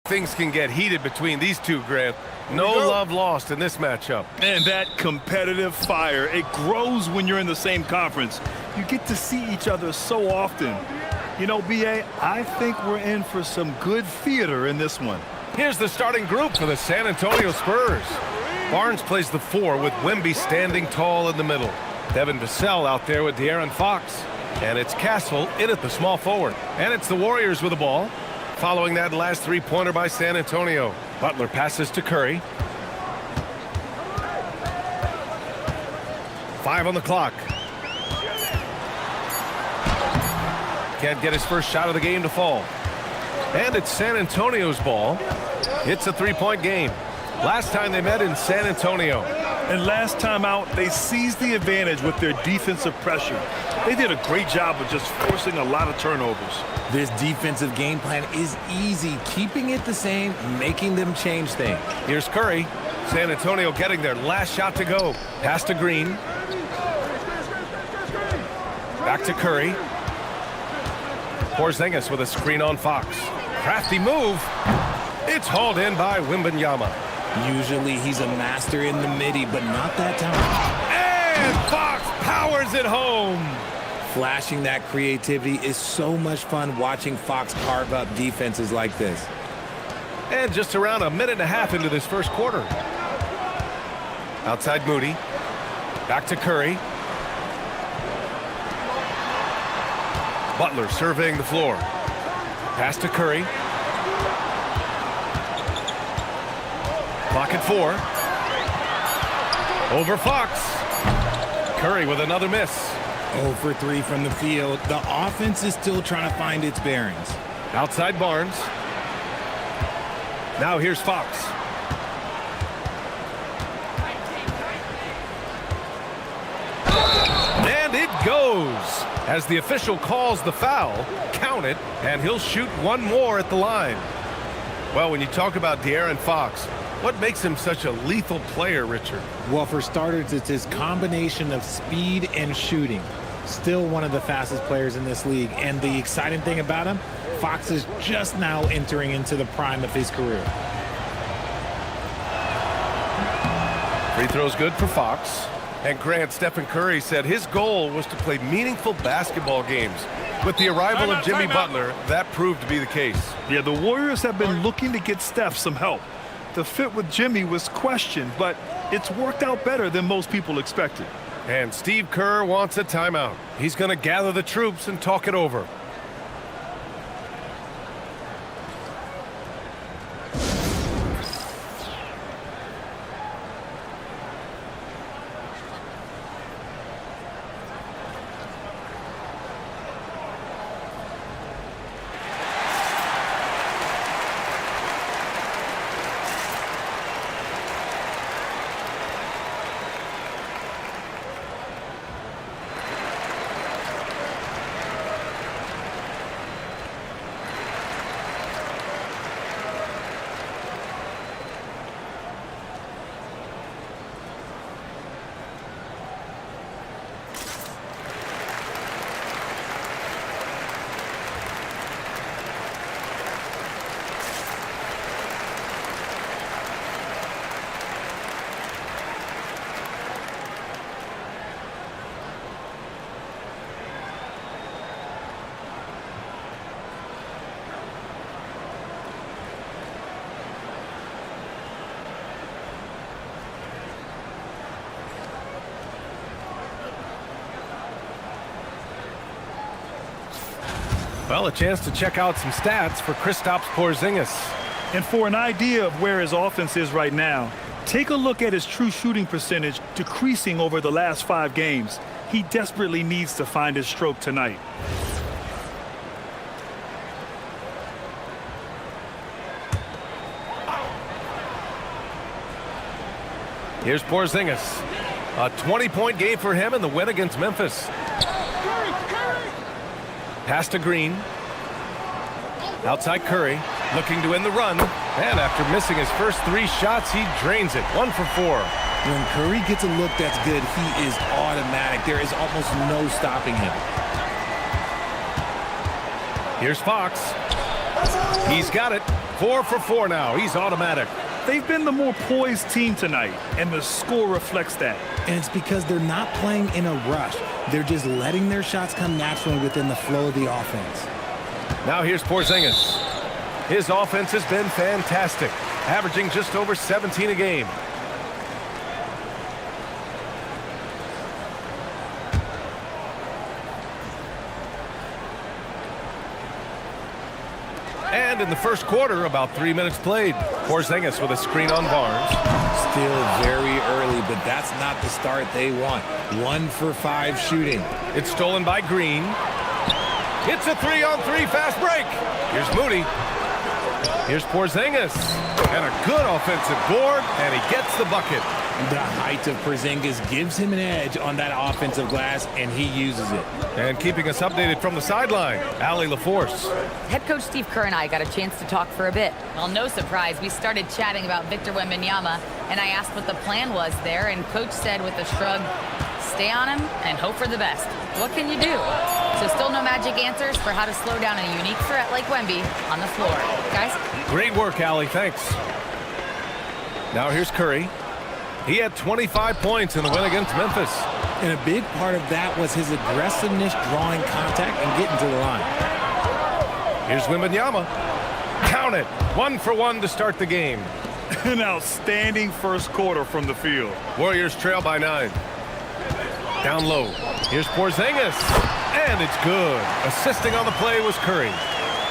Things can get heated between these two, Grant. No love lost in this matchup. And that competitive fire, it grows when you're in the same conference. You get to see each other so often. You know, B.A., I think we're in for some good theater in this one. Here's the starting group for the San Antonio Spurs. Barnes plays the 4 with Wemby standing tall in the middle. Devin Vassell out there with De'Aaron Fox. And it's Castle in at the small forward. And it's the Warriors with the ball. Following that last three-pointer by San Antonio. Butler passes to Curry. 5 on the clock. Can't get his first shot of the game to fall. And it's San Antonio's ball. It's a three-point game. Last time they met in San Antonio. And last time out, they seized the advantage with their defensive pressure. They did a great job of just forcing a lot of turnovers. This defensive game plan is easy, keeping it the same, making them change things. Here's Curry. San Antonio getting their last shot to go. Pass to Green. Back to Curry. Porzingis with a screen on Fox. Crafty move. It's hauled in by Wembanyama. Usually he's a master in the midi, but not that time. And Fox powers it home. Flashing that creativity is so much fun watching Fox carve up defenses like this. And just around a minute and a half into this first quarter. Outside Moody. Back to Curry. Butler surveying the floor. Pass to Curry. Clock at 4. Over Fox. Curry with another miss. 0 for 3 from the field. The offense is still trying to find its bearings. Outside Barnes. Now here's Fox. And it goes. As the official calls the foul, count it, and he'll shoot one more at the line. Well, when you talk about De'Aaron Fox, what makes him such a lethal player, Richard? Well, for starters, it's his combination of speed and shooting. Still one of the fastest players in this league. And the exciting thing about him, Fox is just now entering into the prime of his career. Free throw's good for Fox. And Grant, Stephen Curry said his goal was to play meaningful basketball games. With the arrival of Jimmy Butler, that proved to be the case. Yeah, the Warriors have been looking to get Steph some help. The fit with Jimmy was questioned, but it's worked out better than most people expected. And Steve Kerr wants a timeout. He's going to gather the troops and talk it over. Well, a chance to check out some stats for Kristaps Porzingis. And for an idea of where his offense is right now, take a look at his true shooting percentage decreasing over the last 5 games. He desperately needs to find his stroke tonight. Here's Porzingis. A 20-point game for him in the win against Memphis. Pass to Green. Outside Curry, looking to end the run. And after missing his first 3 shots, he drains it. 1 for 4. When Curry gets a look that's good, he is automatic. There is almost no stopping him. Here's Fox. He's got it. 4 for 4 now. He's automatic. They've been the more poised team tonight, and the score reflects that. And it's because they're not playing in a rush. They're just letting their shots come naturally within the flow of the offense. Now here's Porzingis. His offense has been fantastic, averaging just over 17 a game. And in the first quarter, about 3 minutes played. Porzingis with a screen on Barnes. Still very early, but that's not the start they want. 1 for 5 shooting. It's stolen by Green. It's a 3-on-3 fast break. Here's Moody. Here's Porzingis. And a good offensive board, and he gets the bucket. The height of Porzingis gives him an edge on that offensive glass, and he uses it. And keeping us updated from the sideline, Allie LaForce. Head coach Steve Kerr and I got a chance to talk for a bit. Well, no surprise, we started chatting about Victor Wembanyama, and I asked what the plan was there, and coach said with a shrug, stay on him and hope for the best. What can you do? So still no magic answers for how to slow down a unique threat like Wemby on the floor. Guys? Great work, Allie. Thanks. Now here's Curry. He had 25 points in the win against Memphis. And a big part of that was his aggressiveness drawing contact and getting to the line. Here's Wembanyama. Count it. 1 for 1 to start the game. An outstanding first quarter from the field. Warriors trail by 9. Down low. Here's Porzingis. And it's good. Assisting on the play was Curry.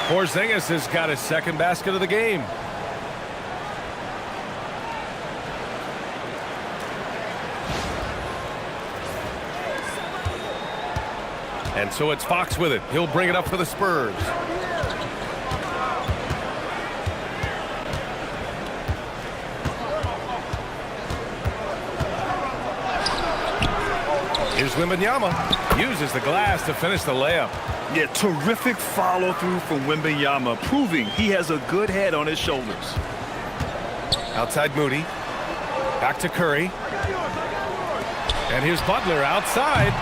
Porzingis has got his second basket of the game. And so it's Fox with it. He'll bring it up for the Spurs. Here's Wembanyama. Uses the glass to finish the layup. Yeah, terrific follow-through from Wembanyama, proving he has a good head on his shoulders. Outside Moody. Back to Curry. And here's Butler outside.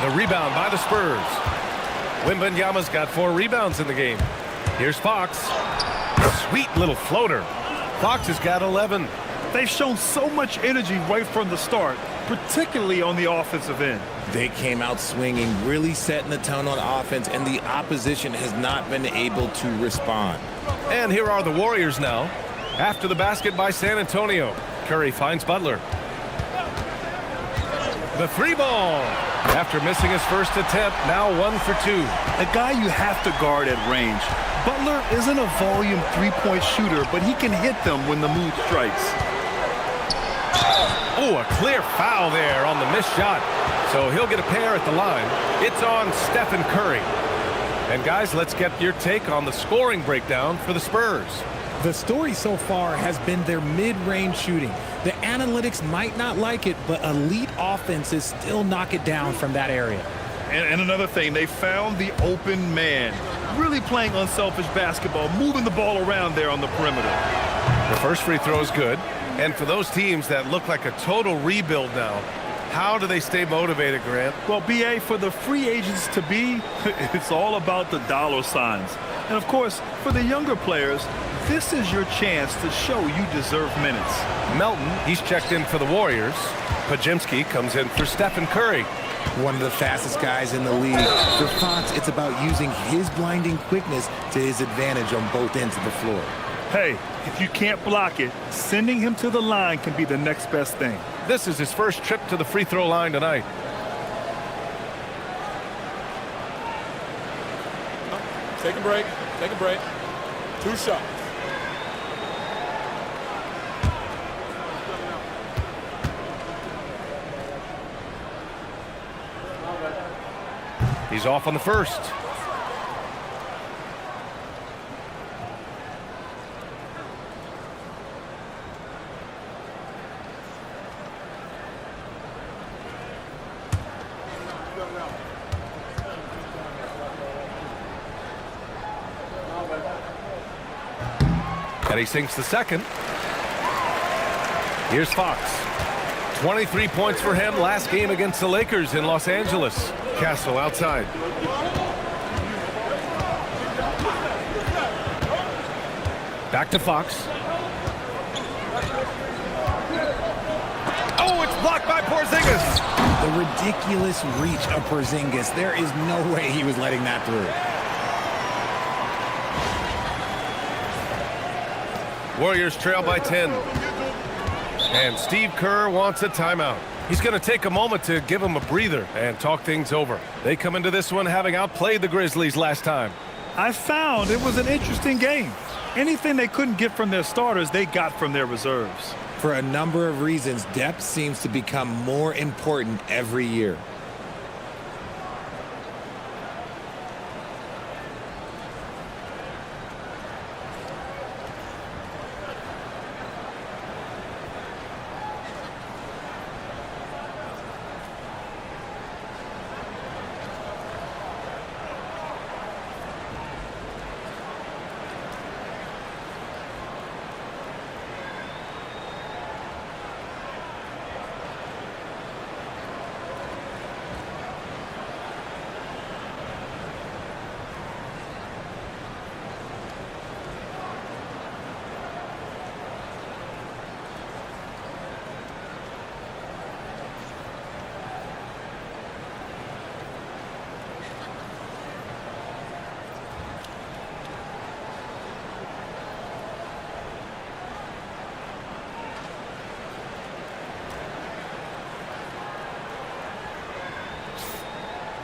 The rebound by the Spurs. Wembanyama's got 4 rebounds in the game. Here's Fox. Sweet little floater. Fox has got 11. They've shown so much energy right from the start, particularly on the offensive end. They came out swinging, really setting the tone on offense, and the opposition has not been able to respond. And here are the Warriors now. After the basket by San Antonio. Curry finds Butler. The 3-ball. After missing his first attempt, now 1 for 2. A guy you have to guard at range. Butler isn't a volume three-point shooter, but he can hit them when the mood strikes. Oh, a clear foul there on the missed shot. So he'll get a pair at the line. It's on Stephen Curry. And guys, let's get your take on the scoring breakdown for the Spurs. The story so far has been their mid-range shooting. The analytics might not like it, but elite offenses still knock it down from that area. And another thing, they found the open man. Really playing unselfish basketball, moving the ball around there on the perimeter. The first free throw is good. And for those teams that look like a total rebuild now, how do they stay motivated, Grant? Well, BA, for the free agents to be, it's all about the dollar signs. And, of course, for the younger players, this is your chance to show you deserve minutes. Melton, he's checked in for the Warriors. Podziemski comes in for Stephen Curry. One of the fastest guys in the league. For Fox, it's about using his blinding quickness to his advantage on both ends of the floor. Hey, if you can't block it, sending him to the line can be the next best thing. This is his first trip to the free throw line tonight. Take a break. Take a break. 2 shots. He's off on the first. And he sinks the second. Here's Fox. 23 points for him last game against the Lakers in Los Angeles. Castle outside. Back to Fox. Oh, it's blocked by Porzingis. The ridiculous reach of Porzingis. There is no way he was letting that through. Warriors trail by 10. And Steve Kerr wants a timeout. He's going to take a moment to give them a breather and talk things over. They come into this one having outplayed the Grizzlies last time. I found it was an interesting game. Anything they couldn't get from their starters, they got from their reserves. For a number of reasons, depth seems to become more important every year.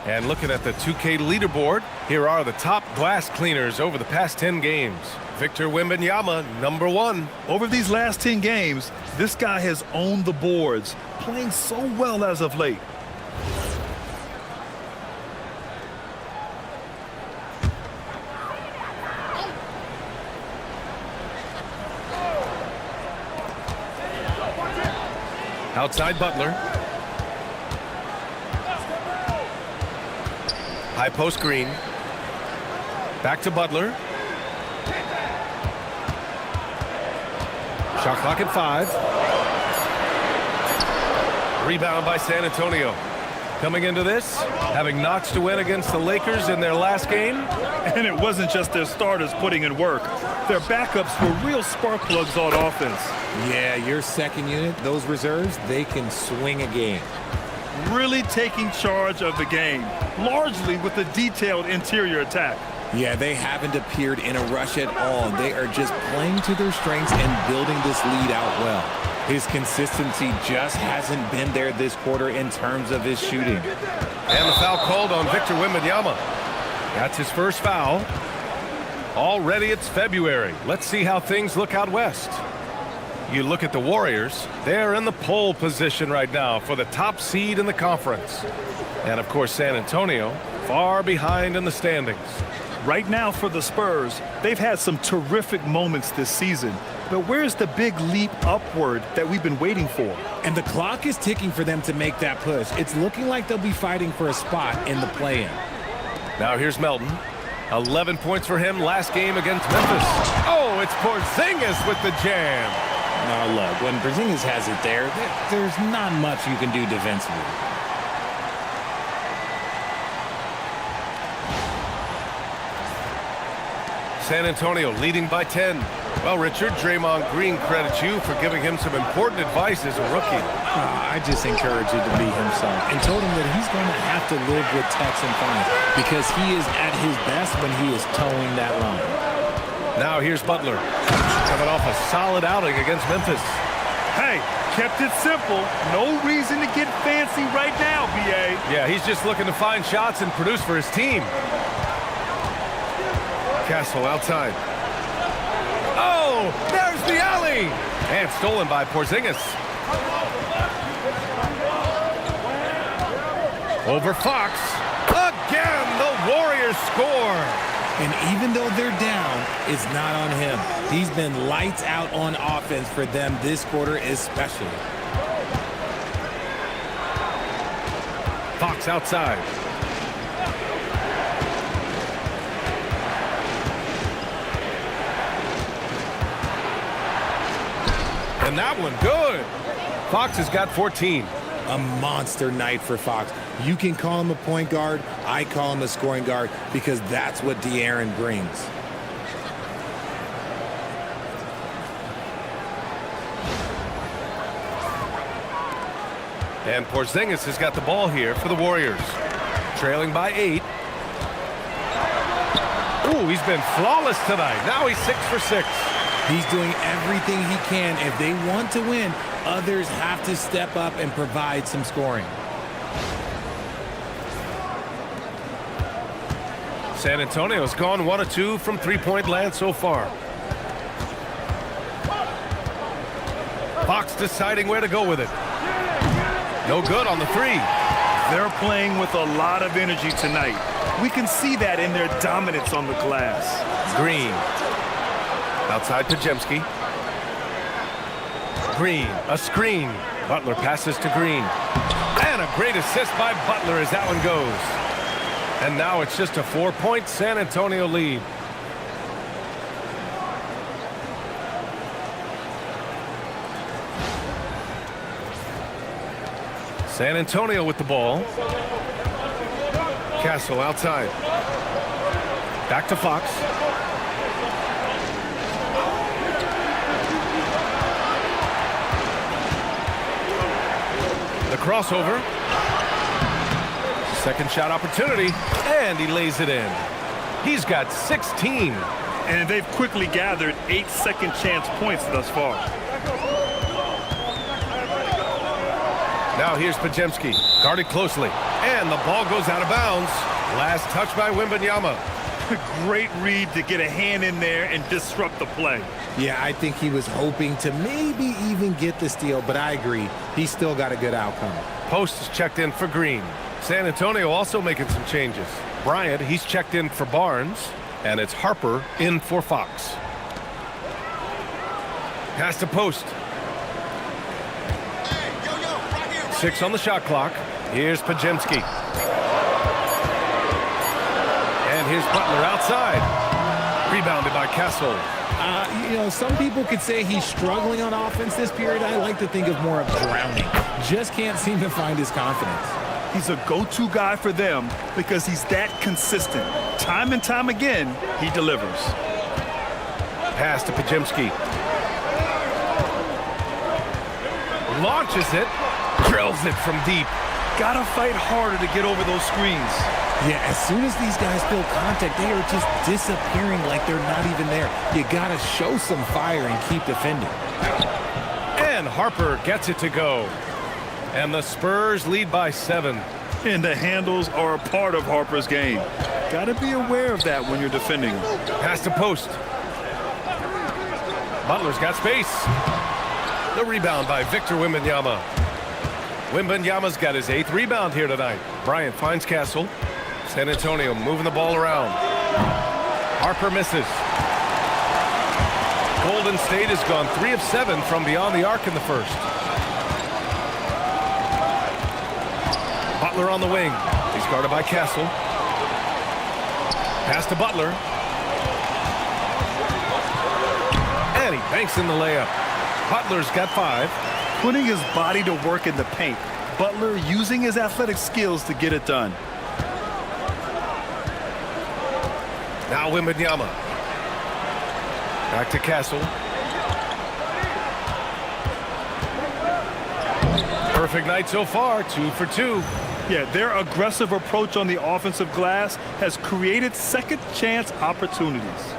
And looking at the 2K leaderboard, here are the top glass cleaners over the past 10 games. Victor Wembanyama, #1. Over these last 10 games, this guy has owned the boards, playing so well as of late. Outside Butler. High post Green. Back to Butler. Shot clock at 5. Rebound by San Antonio. Coming into this, having notched a win against the Lakers in their last game. And it wasn't just their starters putting in work. Their backups were real spark plugs on offense. Yeah, your second unit, those reserves, they can swing a game. Really taking charge of the game, largely with a detailed interior attack. Yeah, they haven't appeared in a rush at all. They are just playing to their strengths and building this lead out well. His consistency just hasn't been there this quarter in terms of his shooting. And the foul called on Victor Wembanyama. That's his first foul. Already it's February. Let's see how things look out west. You look at the Warriors, they're in the pole position right now for the top seed in the conference. And of course, San Antonio, far behind in the standings. Right now for the Spurs, they've had some terrific moments this season. But where's the big leap upward that we've been waiting for? And the clock is ticking for them to make that push. It's looking like they'll be fighting for a spot in the play-in. Now here's Melton. 11 points for him last game against Memphis. Oh, it's Porzingis with the jam. Now look, when Porzingis has it there, there's not much you can do defensively. San Antonio leading by 10. Well, Richard, Draymond Green credits you for giving him some important advice as a rookie. I just encourage you to be himself and told him that he's going to have to live with techs and fines because he is at his best when he is towing that line. Now here's Butler, coming off a solid outing against Memphis. Hey, kept it simple. No reason to get fancy right now, B.A. Yeah, he's just looking to find shots and produce for his team. Castle outside. Oh, there's the alley! And stolen by Porzingis. Over Fox. Again, the Warriors score. And even though they're down, it's not on him. He's been lights out on offense for them this quarter especially. Fox outside. And that one good. Fox has got 14. A monster night for Fox. You can call him a point guard. I call him a scoring guard because that's what De'Aaron brings. And Porzingis has got the ball here for the Warriors. Trailing by 8. Ooh, he's been flawless tonight. Now he's 6 for 6. He's doing everything he can. If they want to win, others have to step up and provide some scoring. San Antonio's gone 1 of 2 from three-point land so far. Fox deciding where to go with it. No good on the 3. They're playing with a lot of energy tonight. We can see that in their dominance on the glass. Green. Outside Podziemski. Green, a screen. Butler passes to Green. And a great assist by Butler as that one goes. And now it's just a 4-point San Antonio lead. San Antonio with the ball. Castle outside. Back to Fox. The crossover. Second shot opportunity, and he lays it in. He's got 16. And they've quickly gathered 8 second chance points thus far. Now here's Podziemski, guarded closely, and the ball goes out of bounds. Last touch by Wembanyama. Great read to get a hand in there and disrupt the play. Yeah, I think he was hoping to maybe even get the steal, but I agree. He's still got a good outcome. Post is checked in for Green. San Antonio also making some changes. Bryant, he's checked in for Barnes, and it's Harper in for Fox. Pass to Post. 6 on the shot clock. Here's Podziemski. And here's Butler outside. Rebounded by Castle. You know, some people could say he's struggling on offense this period. I like to think of more of drowning. Just can't seem to find his confidence. He's a go-to guy for them because he's that consistent. Time and time again, he delivers. Pass to Podziemski. Launches it. Drills it from deep. Gotta fight harder to get over those screens. Yeah, as soon as these guys feel contact, they are just disappearing like they're not even there. You gotta show some fire and keep defending. And Harper gets it to go. And the Spurs lead by 7. And the handles are a part of Harper's game. Gotta be aware of that when you're defending him. Pass to Post. Butler's got space. The rebound by Victor Wembanyama. Wembanyama's got his 8th rebound here tonight. Bryant finds Castle. San Antonio moving the ball around. Harper misses. Golden State has gone 3 of 7 from beyond the arc in the first. Butler on the wing. He's guarded by Castle. Pass to Butler. And he banks in the layup. Butler's got 5. Putting his body to work in the paint. Butler using his athletic skills to get it done. Now Wembanyama. Back to Castle. Perfect night so far, 2 for 2. Yeah, their aggressive approach on the offensive glass has created second chance opportunities.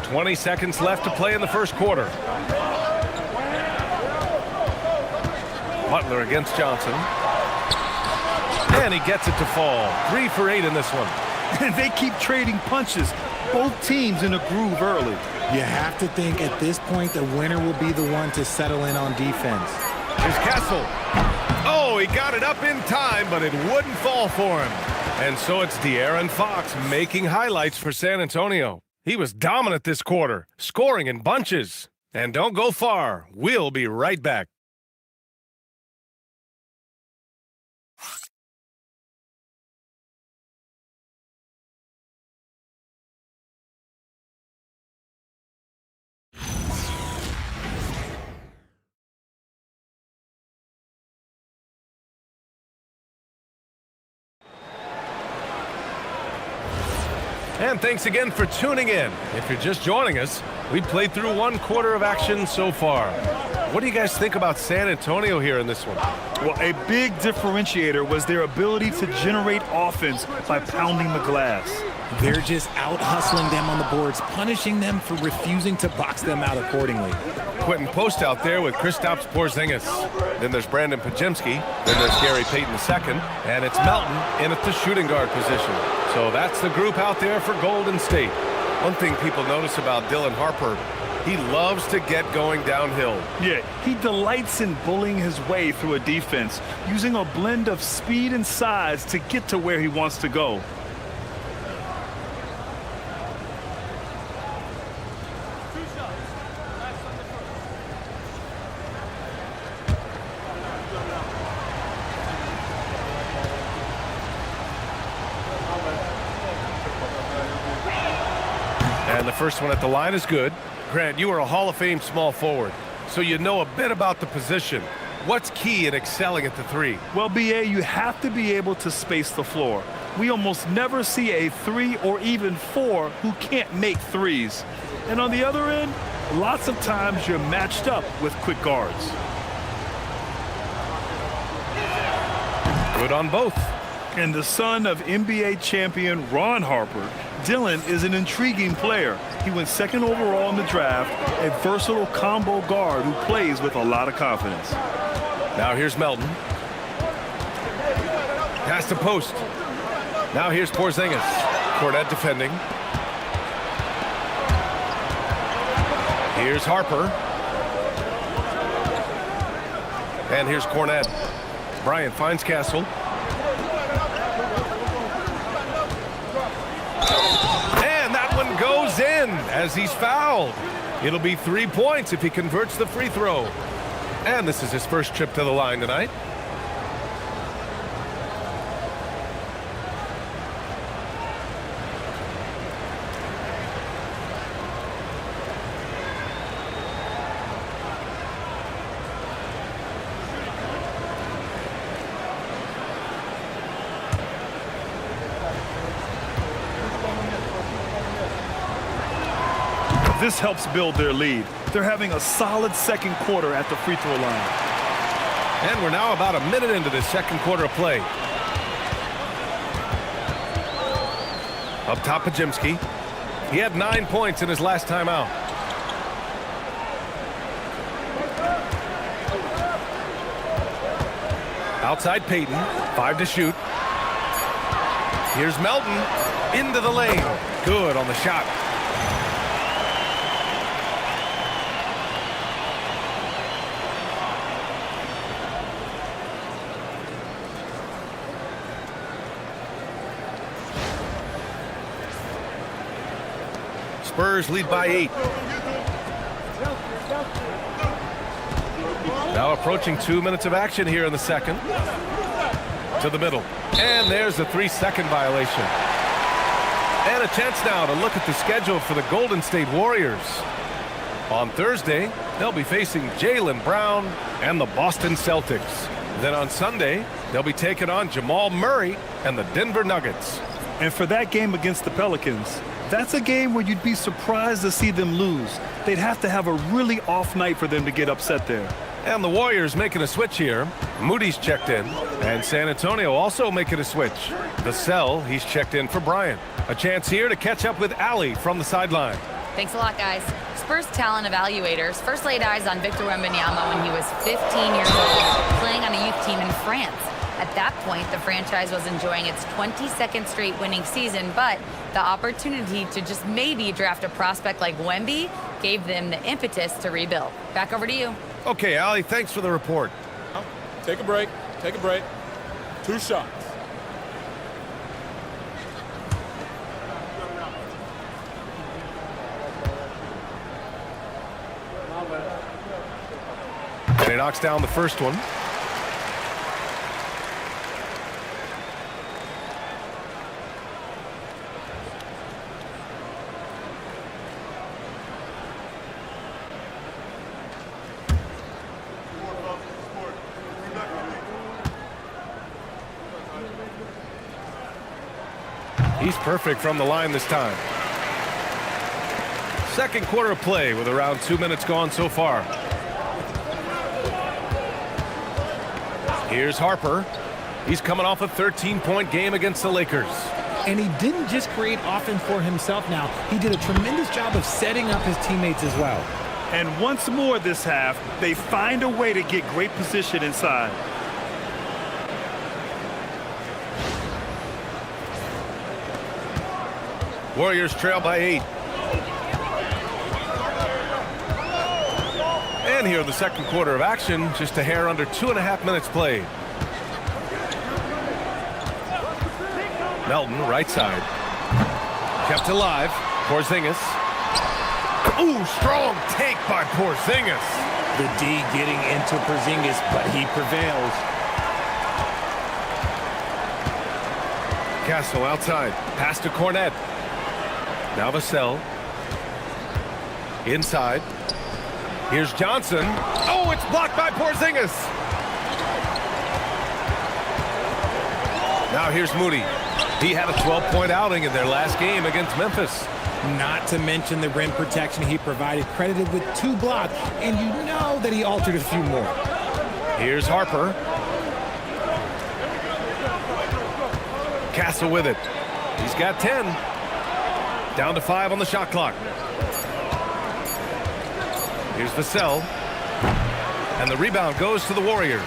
20 seconds left to play in the first quarter. Butler against Johnson. And he gets it to fall. 3 for 8 in this one. And they keep trading punches. Both teams in a groove early. You have to think at this point the winner will be the one to settle in on defense. Here's Castle. Oh, he got it up in time, but it wouldn't fall for him. And so it's De'Aaron Fox making highlights for San Antonio. He was dominant this quarter, scoring in bunches. And don't go far. We'll be right back. And thanks again for tuning in. If you're just joining us, we played through 1 quarter of action so far. What do you guys think about San Antonio here in this one? Well, a big differentiator was their ability to generate offense by pounding the glass. They're just out hustling them on the boards, punishing them for refusing to box them out accordingly. Quentin Post out there with Kristaps Porzingis. Then there's Brandon Pajemski. Then there's Gary Payton II. And it's Melton in at the shooting guard position. So that's the group out there for Golden State. One thing people notice about Dylan Harper, he loves to get going downhill. Yeah, he delights in bullying his way through a defense, using a blend of speed and size to get to where he wants to go. And the first one at the line is good. Grant, you are a Hall of Fame small forward, so you know a bit about the position. What's key in excelling at the three? Well, BA, you have to be able to space the floor. We almost never see a 3 or even 4 who can't make threes. And on the other end, lots of times you're matched up with quick guards. Good on both. And the son of NBA champion Ron Harper, Dylan is an intriguing player. He went second overall in the draft, a versatile combo guard who plays with a lot of confidence. Now here's Melton. Pass to Post. Now here's Porzingis. Cornette defending. Here's Harper. And here's Cornette. Bryant finds Castle. And that one goes in as he's fouled. It'll be 3 points if he converts the free throw. And this is his first trip to the line tonight. This helps build their lead. They're having a solid second quarter at the free throw line. And we're now about a minute into this second quarter of play. Up top, Pajemski. He had 9 points in his last time out. Outside Payton, 5 to shoot. Here's Melton into the lane. Good on the shot. Spurs lead by 8. Now approaching 2 minutes of action here in the second. To the middle. And there's a 3-second violation. And a chance now to look at the schedule for the Golden State Warriors. On Thursday, they'll be facing Jaylen Brown and the Boston Celtics. Then on Sunday, they'll be taking on Jamal Murray and the Denver Nuggets. And for that game against the Pelicans, that's a game where you'd be surprised to see them lose. They'd have to have a really off night for them to get upset there. And the Warriors making a switch here. Moody's checked in. And San Antonio also making a switch. Vassell, he's checked in for Bryant. A chance here to catch up with Allie from the sideline. Thanks a lot, guys. Spurs talent evaluators first laid eyes on Victor Wembanyama when he was 15 years old, playing on a youth team in France. At that point, the franchise was enjoying its 22nd straight winning season, but the opportunity to just maybe draft a prospect like Wemby gave them the impetus to rebuild. Back over to you. Okay, Allie, thanks for the report. Take a break. Take a break. 2 shots. And he knocks down the first one. He's perfect from the line this time. Second quarter of play with around 2 minutes gone so far. Here's Harper. He's coming off a 13-point game against the Lakers. And he didn't just create offense for himself now. He did a tremendous job of setting up his teammates as well. And once more this half, they find a way to get great position inside. Warriors trail by 8. And here in the second quarter of action, just a hair under 2.5 minutes played. Melton, right side. Kept alive. Porzingis. Ooh, strong take by Porzingis. The D getting into Porzingis, but he prevails. Castle outside. Pass to Cornette. Now Vassell. Inside. Here's Johnson. Oh, it's blocked by Porzingis. Now here's Moody. He had a 12-point outing in their last game against Memphis. Not to mention the rim protection he provided, credited with 2 blocks, and you know that he altered a few more. Here's Harper. Castle with it. He's got 10. Down to 5 on the shot clock. Here's Vassell. And the rebound goes to the Warriors.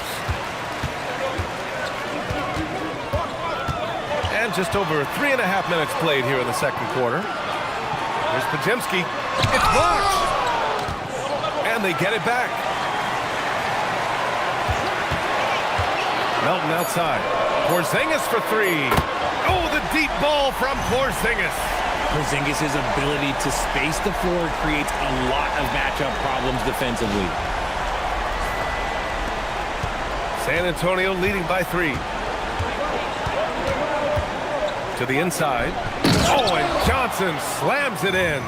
And just over 3.5 minutes played here in the second quarter. Here's Podziemski. It's blocked. And they get it back. Melton outside. Porzingis for 3. Oh, the deep ball from Porzingis. Porzingis' ability to space the floor creates a lot of matchup problems defensively. San Antonio leading by 3. To the inside. Oh, and Johnson slams it in.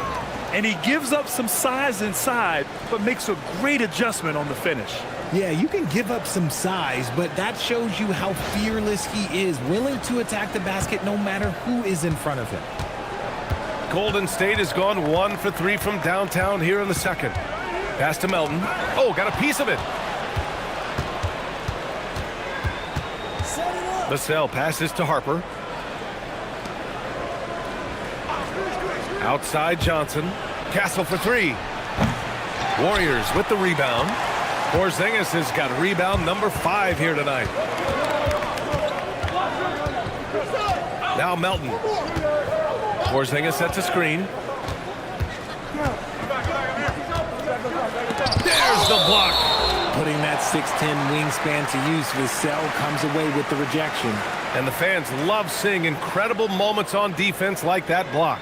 And he gives up some size inside, but makes a great adjustment on the finish. Yeah, you can give up some size, but that shows you how fearless he is, willing to attack the basket no matter who is in front of him. Golden State has gone 1 for 3 from downtown here in the second. Pass to Melton. Oh, got a piece of it. Vassell passes to Harper. Outside Johnson. Castle for 3. Warriors with the rebound. Porzingis has got rebound number 5 here tonight. Now Melton. Porzingis sets a screen. There's the block. Putting that 6'10 wingspan to use, Vassell comes away with the rejection. And the fans love seeing incredible moments on defense like that block.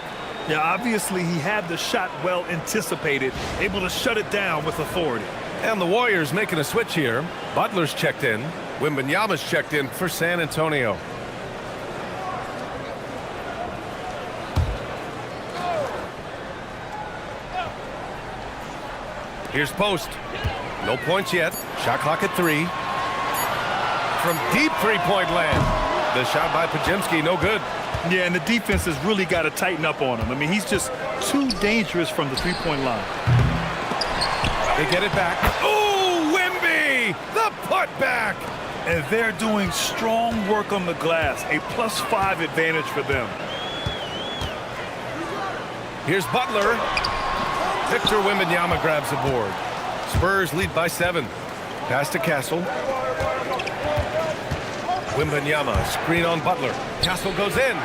Yeah, obviously he had the shot well anticipated, able to shut it down with authority. And the Warriors making a switch here. Butler's checked in. Wembanyama's checked in for San Antonio. Here's Post. No points yet. Shot clock at 3. From deep three-point land. The shot by Podziemski, no good. Yeah, and the defense has really got to tighten up on him. I mean, he's just too dangerous from the three-point line. They get it back. Ooh, Wemby! The putback! And they're doing strong work on the glass. A +5 advantage for them. Here's Butler. Victor Wembanyama grabs the board. Spurs lead by 7. Pass to Castle. Wembanyama, screen on Butler. Castle goes in.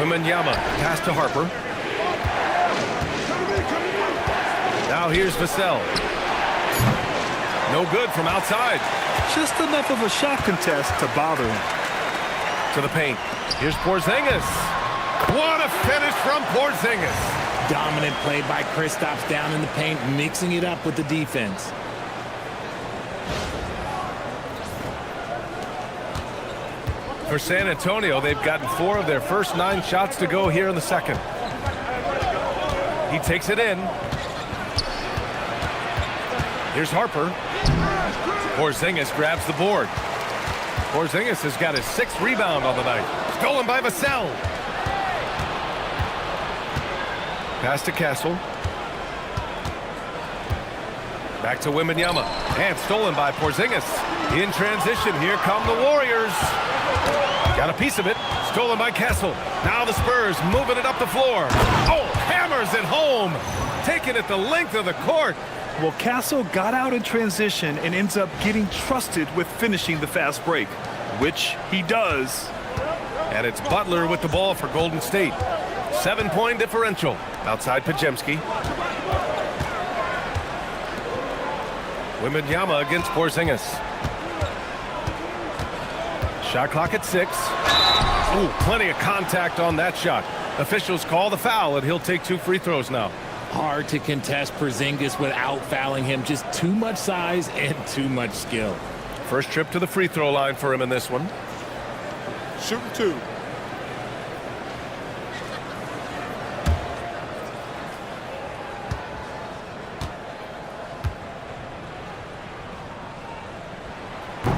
Wembanyama, pass to Harper. Now here's Vassell. No good from outside. Just enough of a shot contest to bother him. To the paint. Here's Porzingis. What a finish from Porzingis. Dominant play by Kristaps down in the paint, mixing it up with the defense. For San Antonio, they've gotten 4 of their first 9 shots to go here in the second. He takes it in. Here's Harper. Porzingis grabs the board. Porzingis has got his 6th rebound on the night. Stolen by Vassell. Pass to Castle. Back to Wembanyama. And stolen by Porzingis. In transition, here come the Warriors. Got a piece of it. Stolen by Castle. Now the Spurs moving it up the floor. Oh, hammers it home. Taking it the length of the court. Well, Castle got out in transition and ends up getting trusted with finishing the fast break, which he does. And it's Butler with the ball for Golden State. 7-point differential. Outside Pajemski. Wembanyama against Porzingis. Shot clock at 6. Ooh, plenty of contact on that shot. Officials call the foul, and he'll take 2 free throws now. Hard to contest Porzingis without fouling him. Just too much size and too much skill. First trip to the free throw line for him in this one. Shooting 2.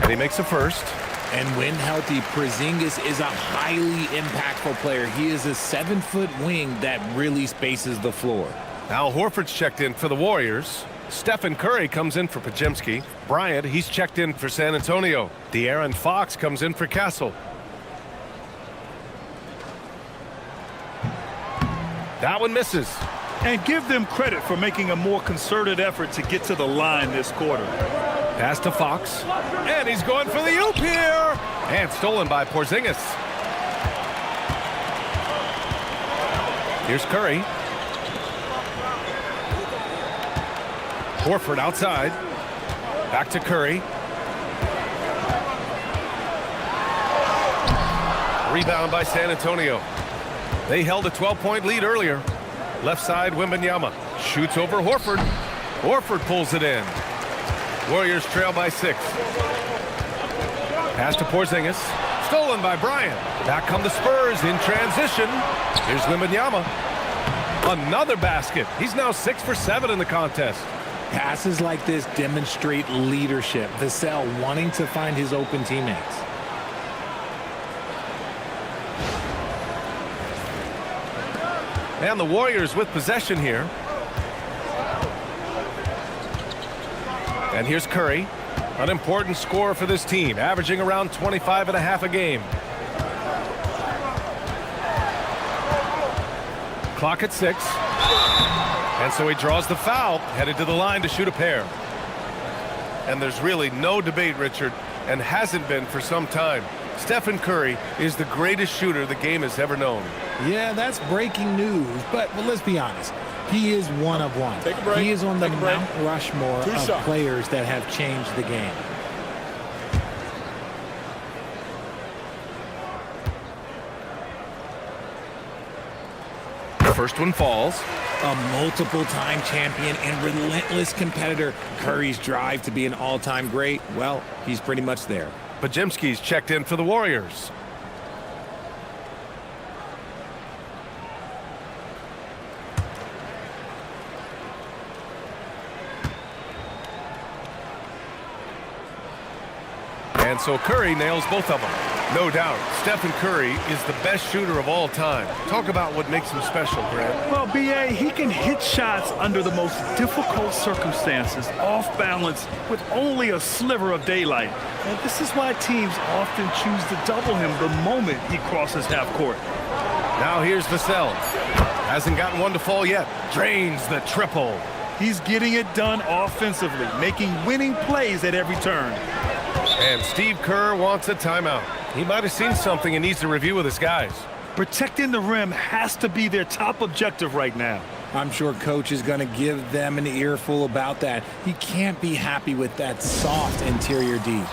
And he makes a first. And when healthy, Porzingis is a highly impactful player. He is a 7-foot wing that really spaces the floor. Al Horford's checked in for the Warriors. Stephen Curry comes in for Pajemski. Bryant, he's checked in for San Antonio. De'Aaron Fox comes in for Castle. That one misses. And give them credit for making a more concerted effort to get to the line this quarter. Pass to Fox. And he's going for the oop here. And stolen by Porzingis. Here's Curry. Horford outside. Back to Curry. Rebound by San Antonio. They held a 12-point lead earlier. Left side, Wembanyama. Shoots over Horford. Horford pulls it in. Warriors trail by 6. Pass to Porzingis. Stolen by Bryant. Back come the Spurs in transition. Here's Wembanyama. Another basket. He's now 6 for 7 in the contest. Passes like this demonstrate leadership. Vassell wanting to find his open teammates. And the Warriors with possession here. And here's Curry, an important scorer for this team, averaging around 25.5 a game. Clock at 6. And so he draws the foul, headed to the line to shoot a pair. And there's really no debate, Richard, and hasn't been for some time. Stephen Curry is the greatest shooter the game has ever known. Yeah, that's breaking news, but let's be honest. He is one of one. Take a break. He is on the Take a break. Mount Rushmore 2 of shots. players that have changed the game. The first one falls. A multiple-time champion and relentless competitor. Curry's drive to be an all-time great, well, he's pretty much there. Pajemski's checked in for the Warriors. And so Curry nails both of them. No doubt, Stephen Curry is the best shooter of all time. Talk about what makes him special, Grant. Well, B.A., he can hit shots under the most difficult circumstances, off balance, with only a sliver of daylight. And this is why teams often choose to double him the moment he crosses half court. Now here's Vassell. Hasn't gotten one to fall yet. Drains the triple. He's getting it done offensively, making winning plays at every turn. And Steve Kerr wants a timeout. He might have seen something and needs to review with his guys. Protecting the rim has to be their top objective right now. I'm sure coach is going to give them an earful about that. He can't be happy with that soft interior D.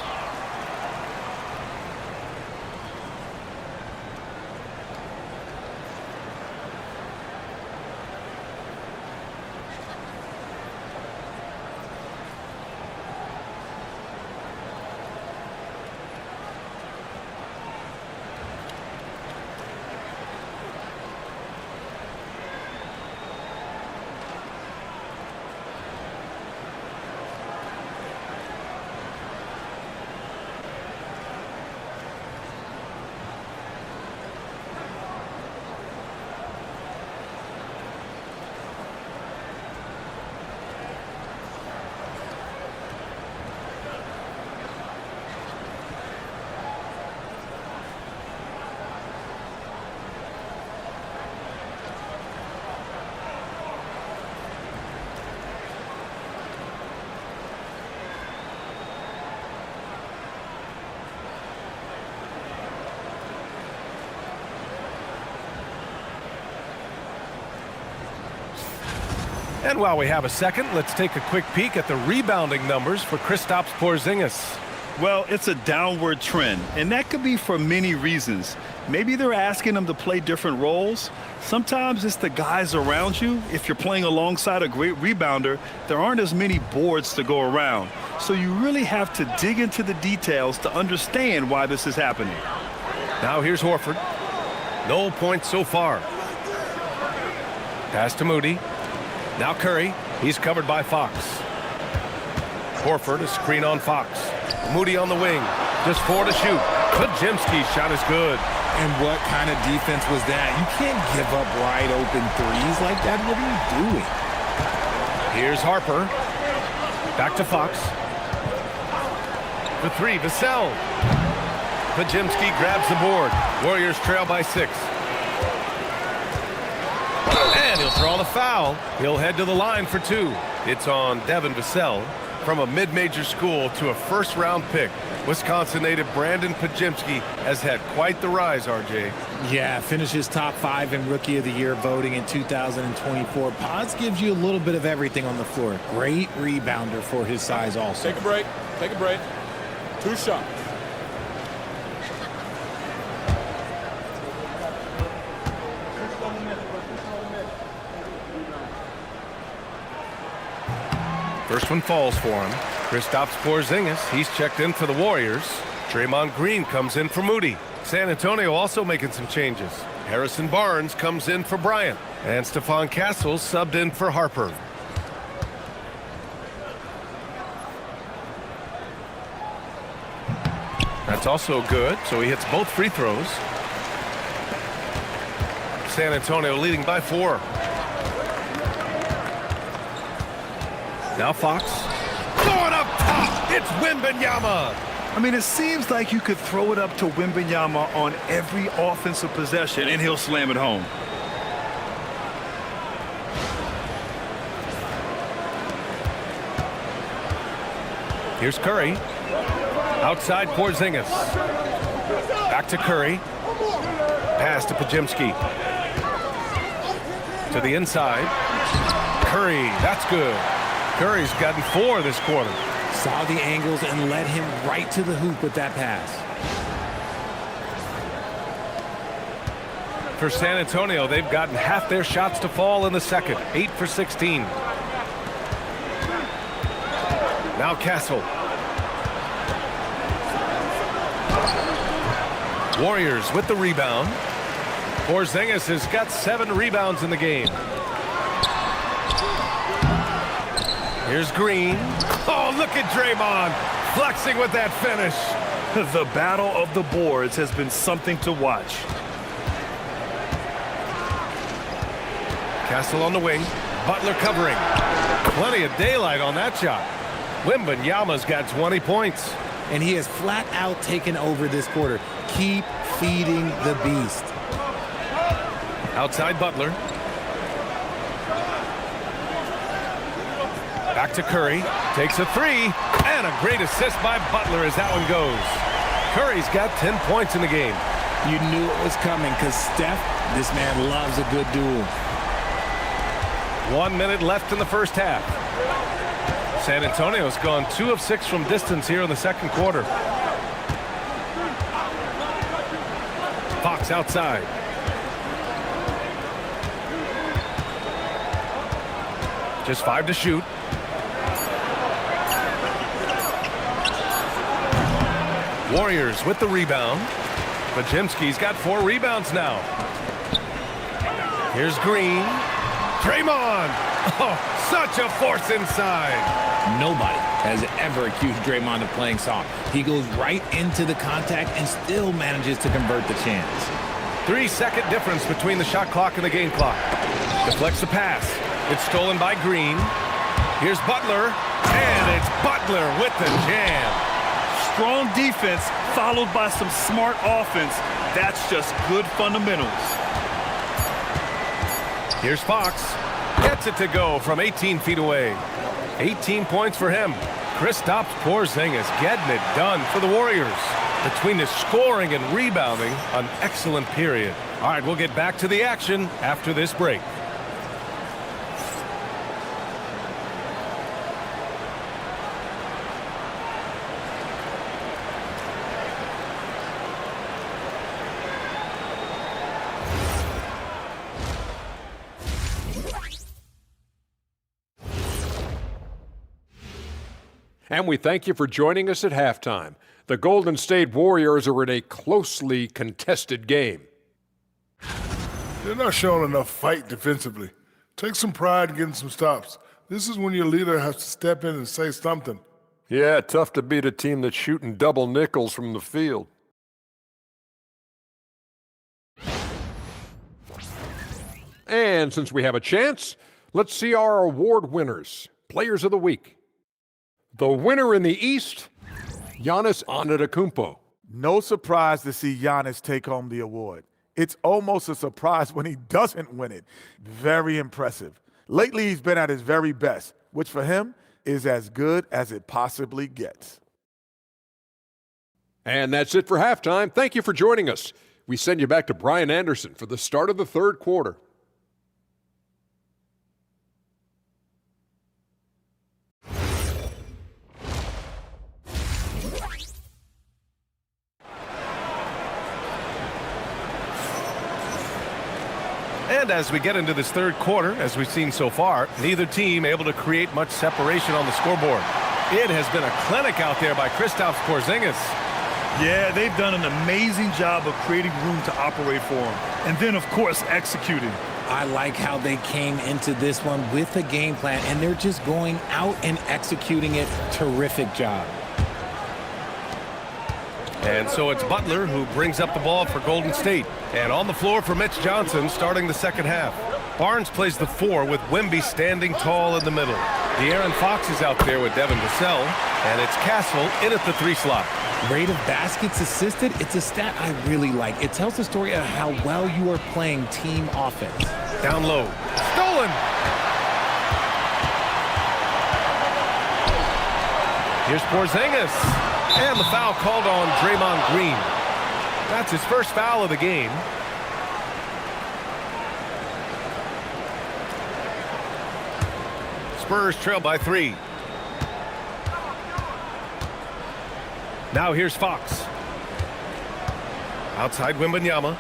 And while we have a second, let's take a quick peek at the rebounding numbers for Kristaps Porzingis. Well, it's a downward trend, and that could be for many reasons. Maybe they're asking him to play different roles. Sometimes it's the guys around you. If you're playing alongside a great rebounder, there aren't as many boards to go around. So you really have to dig into the details to understand why this is happening. Now here's Horford. No points so far. Pass to Moody. Now Curry. He's covered by Fox. Horford, a screen on Fox. Moody on the wing. Just 4 to shoot. Podziemski's shot is good. And what kind of defense was that? You can't give up wide open threes like that. What are you doing? Here's Harper. Back to Fox. For 3, Vassell. Podziemski grabs the board. Warriors trail by 6. And he'll draw the foul. He'll head to the line for 2. It's on Devin Vassell. From a mid-major school to a first-round pick, Wisconsin native Brandon Podziemski has had quite the rise, RJ. Yeah, finishes top 5 in Rookie of the Year voting in 2024. Pods gives you a little bit of everything on the floor. Great rebounder for his size also. Take a break. Take a break. 2 shots. First one falls for him. Kristaps Porzingis, he's checked in for the Warriors. Draymond Green comes in for Moody. San Antonio also making some changes. Harrison Barnes comes in for Bryant. And Stephon Castle subbed in for Harper. That's also good, so he hits both free throws. San Antonio leading by 4. Now Fox. Going up top, it's Wembanyama. I mean, it seems like you could throw it up to Wembanyama on every offensive possession, and he'll slam it home. Here's Curry. Outside Porzingis. Back to Curry. Pass to Podziemski. To the inside. Curry, that's good. Curry's gotten 4 this quarter. Saw the angles and led him right to the hoop with that pass. For San Antonio, they've gotten half their shots to fall in the second. 8 for 16. Now Castle. Warriors with the rebound. Porzingis has got 7 rebounds in the game. Here's Green. Oh, look at Draymond flexing with that finish. The battle of the boards has been something to watch. Castle on the wing. Butler covering. Plenty of daylight on that shot. Wembanyama's got 20 points. And he has flat out taken over this quarter. Keep feeding the beast. Outside Butler. Back to Curry. Takes a 3. And a great assist by Butler as that one goes. Curry's got 10 points in the game. You knew it was coming because Steph, this man loves a good duel. 1 minute left in the first half. San Antonio's gone 2 of 6 from distance here in the second quarter. Fox outside. Just 5 to shoot. Warriors with the rebound. Podziemski's got 4 rebounds now. Here's Green. Draymond. Oh, such a force inside. Nobody has ever accused Draymond of playing soft. He goes right into the contact and still manages to convert the chance. 3-second difference between the shot clock and the game clock. Deflects the pass. It's stolen by Green. Here's Butler. And it's Butler with the jam. Strong defense followed by some smart offense. That's just good fundamentals. Here's Fox. Gets it to go from 18 feet away. 18 points for him. Kristaps Porzingis getting it done for the Warriors. Between the scoring and rebounding, an excellent period. All right, we'll get back to the action after this break. And we thank you for joining us at halftime. The Golden State Warriors are in a closely contested game. They're not showing enough fight defensively. Take some pride in getting some stops. This is when your leader has to step in and say something. Yeah, tough to beat a team that's shooting double nickels from the field. And since we have a chance, let's see our award winners, Players of the Week. The winner in the East, Giannis Antetokounmpo. No surprise to see Giannis take home the award. It's almost a surprise when he doesn't win it. Very impressive. Lately, he's been at his very best, which for him is as good as it possibly gets. And that's it for halftime. Thank you for joining us. We send you back to Brian Anderson for the start of the third quarter. And as we get into this third quarter, as we've seen so far, neither team able to create much separation on the scoreboard. It has been a clinic out there by Kristaps Porzingis. Yeah, they've done an amazing job of creating room to operate for him. And then, of course, executing. I like how they came into this one with a game plan, and they're just going out and executing it. Terrific job. And so it's Butler who brings up the ball for Golden State. And on the floor for Mitch Johnson starting the second half. Barnes plays the 4 with Wemby standing tall in the middle. De'Aaron Fox is out there with Devin Vassell. And it's Castle in at the 3 slot. Rate of baskets assisted, it's a stat I really like. It tells the story of how well you are playing team offense. Down low. Stolen! Here's Porzingis. And the foul called on Draymond Green. That's his first foul of the game. Spurs trail by 3. Now here's Fox. Outside Wembanyama.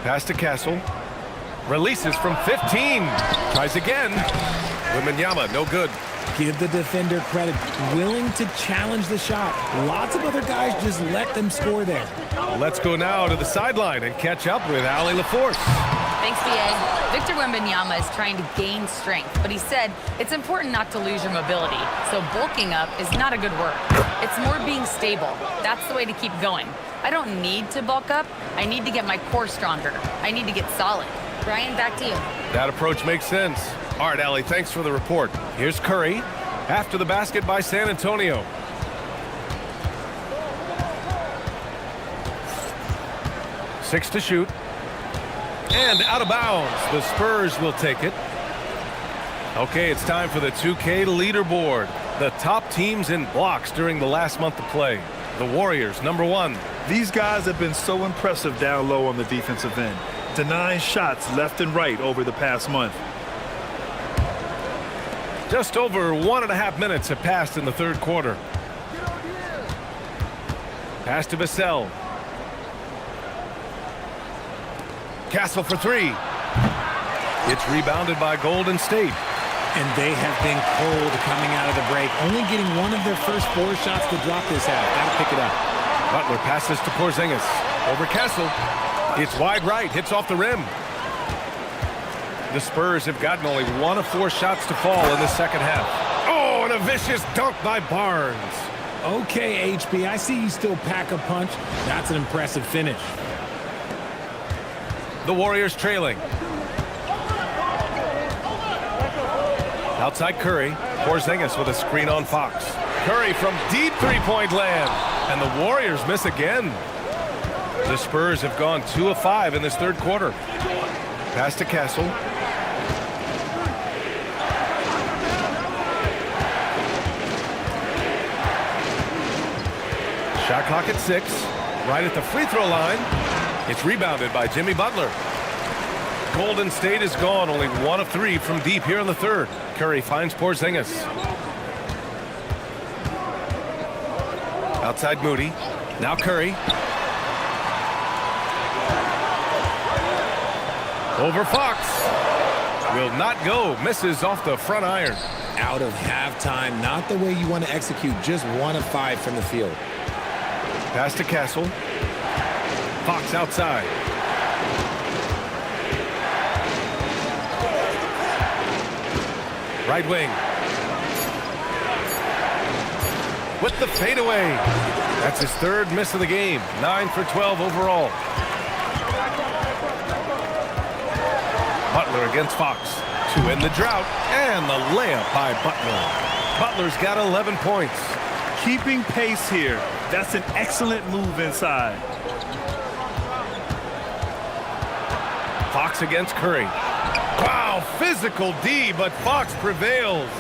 Pass to Castle. Releases from 15. Tries again. Wembanyama, no good. Give the defender credit. Willing to challenge the shot. Lots of other guys just let them score there. Let's go now to the sideline and catch up with Allie LaForce. Thanks, BA. Victor Wembanyama is trying to gain strength, but he said it's important not to lose your mobility. So bulking up is not a good word. It's more being stable. That's the way to keep going. I don't need to bulk up. I need to get my core stronger. I need to get solid. Brian, back to you. That approach makes sense. All right, Allie, thanks for the report. Here's Curry after the basket by San Antonio. Six to shoot. And out of bounds. The Spurs will take it. Okay, it's time for the 2K leaderboard. The top teams in blocks during the last month of play. The Warriors, number 1. These guys have been so impressive down low on the defensive end, denying shots left and right over the past month. Just over 1.5 minutes have passed in the third quarter. Pass to Vassell. Castle for 3. It's rebounded by Golden State. And they have been cold coming out of the break. Only getting one of their first 4 shots to drop this half. Gotta pick it up. Butler passes to Porzingis. Over Castle. It's wide right. Hits off the rim. The Spurs have gotten only 1 of 4 shots to fall in the second half. Oh, and a vicious dunk by Barnes. Okay, HB, I see you still pack a punch. That's an impressive finish. The Warriors trailing. Outside Curry. Porzingis with a screen on Fox. Curry from deep three-point land. And the Warriors miss again. The Spurs have gone 2 of 5 in this third quarter. Pass to Castle. Shot clock at 6. Right at the free throw line. It's rebounded by Jimmy Butler. Golden State is gone. Only 1 of 3 from deep here in the third. Curry finds Porzingis. Outside Moody. Now Curry. Over Fox. Will not go. Misses off the front iron. Out of halftime, not the way you want to execute. Just 1 of 5 from the field. Pass to Castle. Fox outside. Right wing. With the fadeaway. That's his 3rd miss of the game. 9 for 12 overall. Butler against Fox. 2 in the drought. And the layup by Butler. Butler's got 11 points. Keeping pace here. That's an excellent move inside. Fox against Curry. Wow, physical D, but Fox prevails.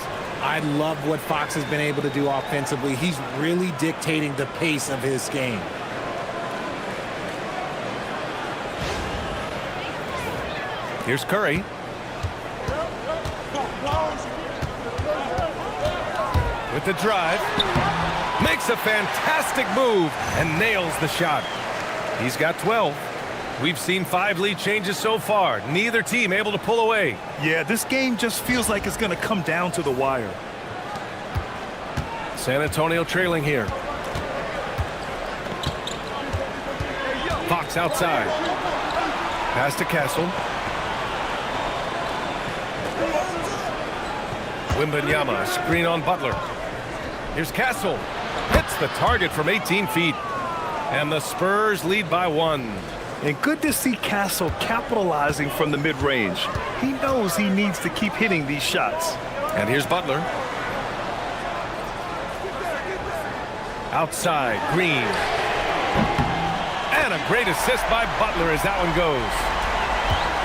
I love what Fox has been able to do offensively. He's really dictating the pace of his game. Here's Curry. With the drive. Makes a fantastic move and nails the shot. He's got 12. We've seen 5 lead changes so far. Neither team able to pull away. Yeah, this game just feels like it's going to come down to the wire. San Antonio trailing here. Fox outside. Pass to Castle. Wembanyama, screen on Butler. Here's Castle. Hits the target from 18 feet. And the Spurs lead by 1. And good to see Castle capitalizing from the mid-range. He knows he needs to keep hitting these shots. And here's Butler. Outside, Green. And a great assist by Butler as that one goes.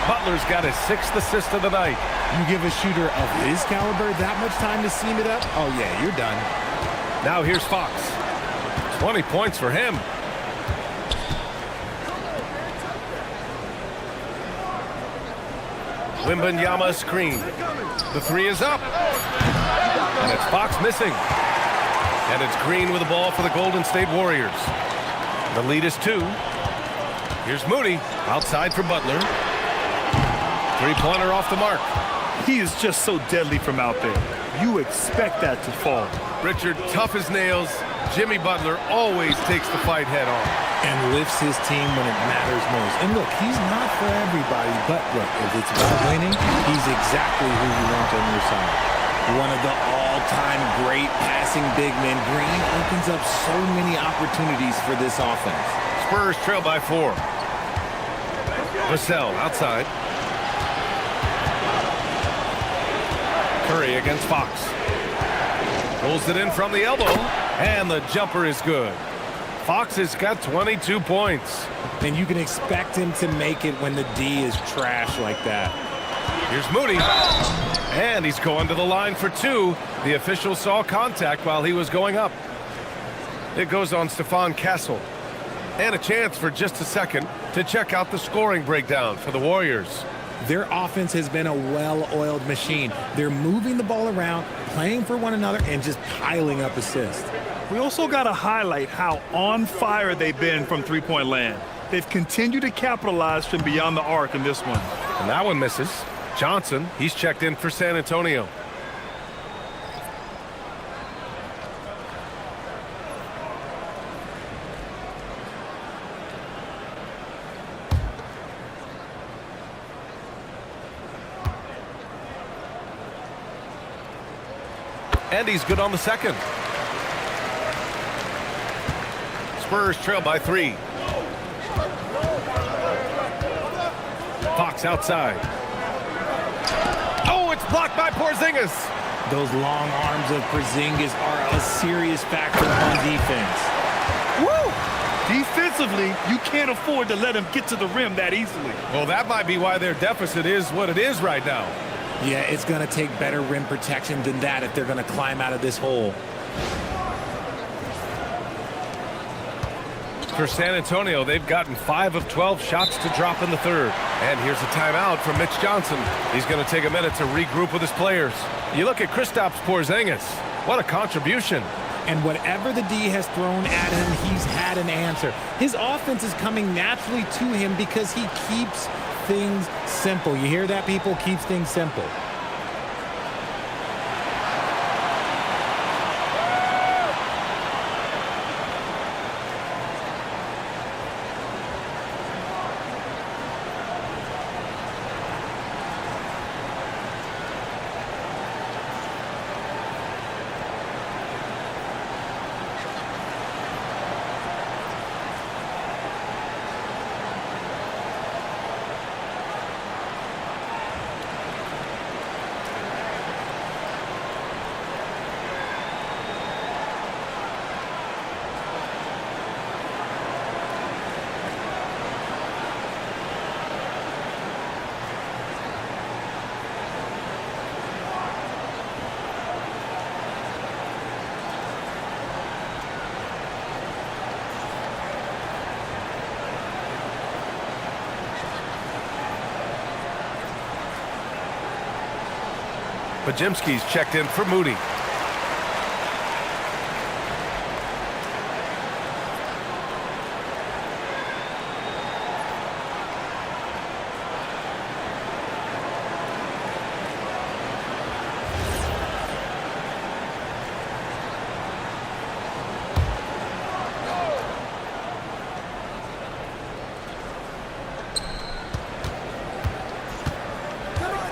Butler's got his 6th assist of the night. You give a shooter of his caliber that much time to seam it up? Oh, yeah, you're done. Now here's Fox. 20 points for him. Wembanyama screen. The 3 is up. And it's Fox missing. And it's Green with the ball for the Golden State Warriors. The lead is 2. Here's Moody. Outside for Butler. 3-pointer off the mark. He is just so deadly from out there. You expect that to fall. Richard, tough as nails. Jimmy Butler always takes the fight head on. And lifts his team when it matters most. And look, he's not for everybody, but look, if it's about winning, he's exactly who you want on your side. One of the all-time great passing big men. Green opens up so many opportunities for this offense. Spurs trail by 4. Vassell outside. Curry against Fox. Pulls it in from the elbow, and the jumper is good. Fox has got 22 points. And you can expect him to make it when the D is trash like that. Here's Moody. And he's going to the line for 2. The official saw contact while he was going up. It goes on Stephon Castle. And a chance for just a second to check out the scoring breakdown for the Warriors. Their offense has been a well-oiled machine. They're moving the ball around, playing for one another, and just piling up assists. We also got to highlight how on fire they've been from three-point land. They've continued to capitalize from beyond the arc in this one. And that one misses. Johnson, he's checked in for San Antonio. And he's good on the second. Spurs trail by 3. Fox outside. Oh, it's blocked by Porzingis. Those long arms of Porzingis are a serious factor on defense. Woo! Defensively, you can't afford to let him get to the rim that easily. Well, that might be why their deficit is what it is right now. Yeah, it's going to take better rim protection than that if they're going to climb out of this hole. For San Antonio, they've gotten 5 of 12 shots to drop in the third. And here's a timeout from Mitch Johnson. He's going to take a minute to regroup with his players. You look at Kristaps Porzingis. What a contribution. And whatever the D has thrown at him, he's had an answer. His offense is coming naturally to him because he keeps things simple. You hear that, people? Keep things simple. Pajemski's checked in for Moody.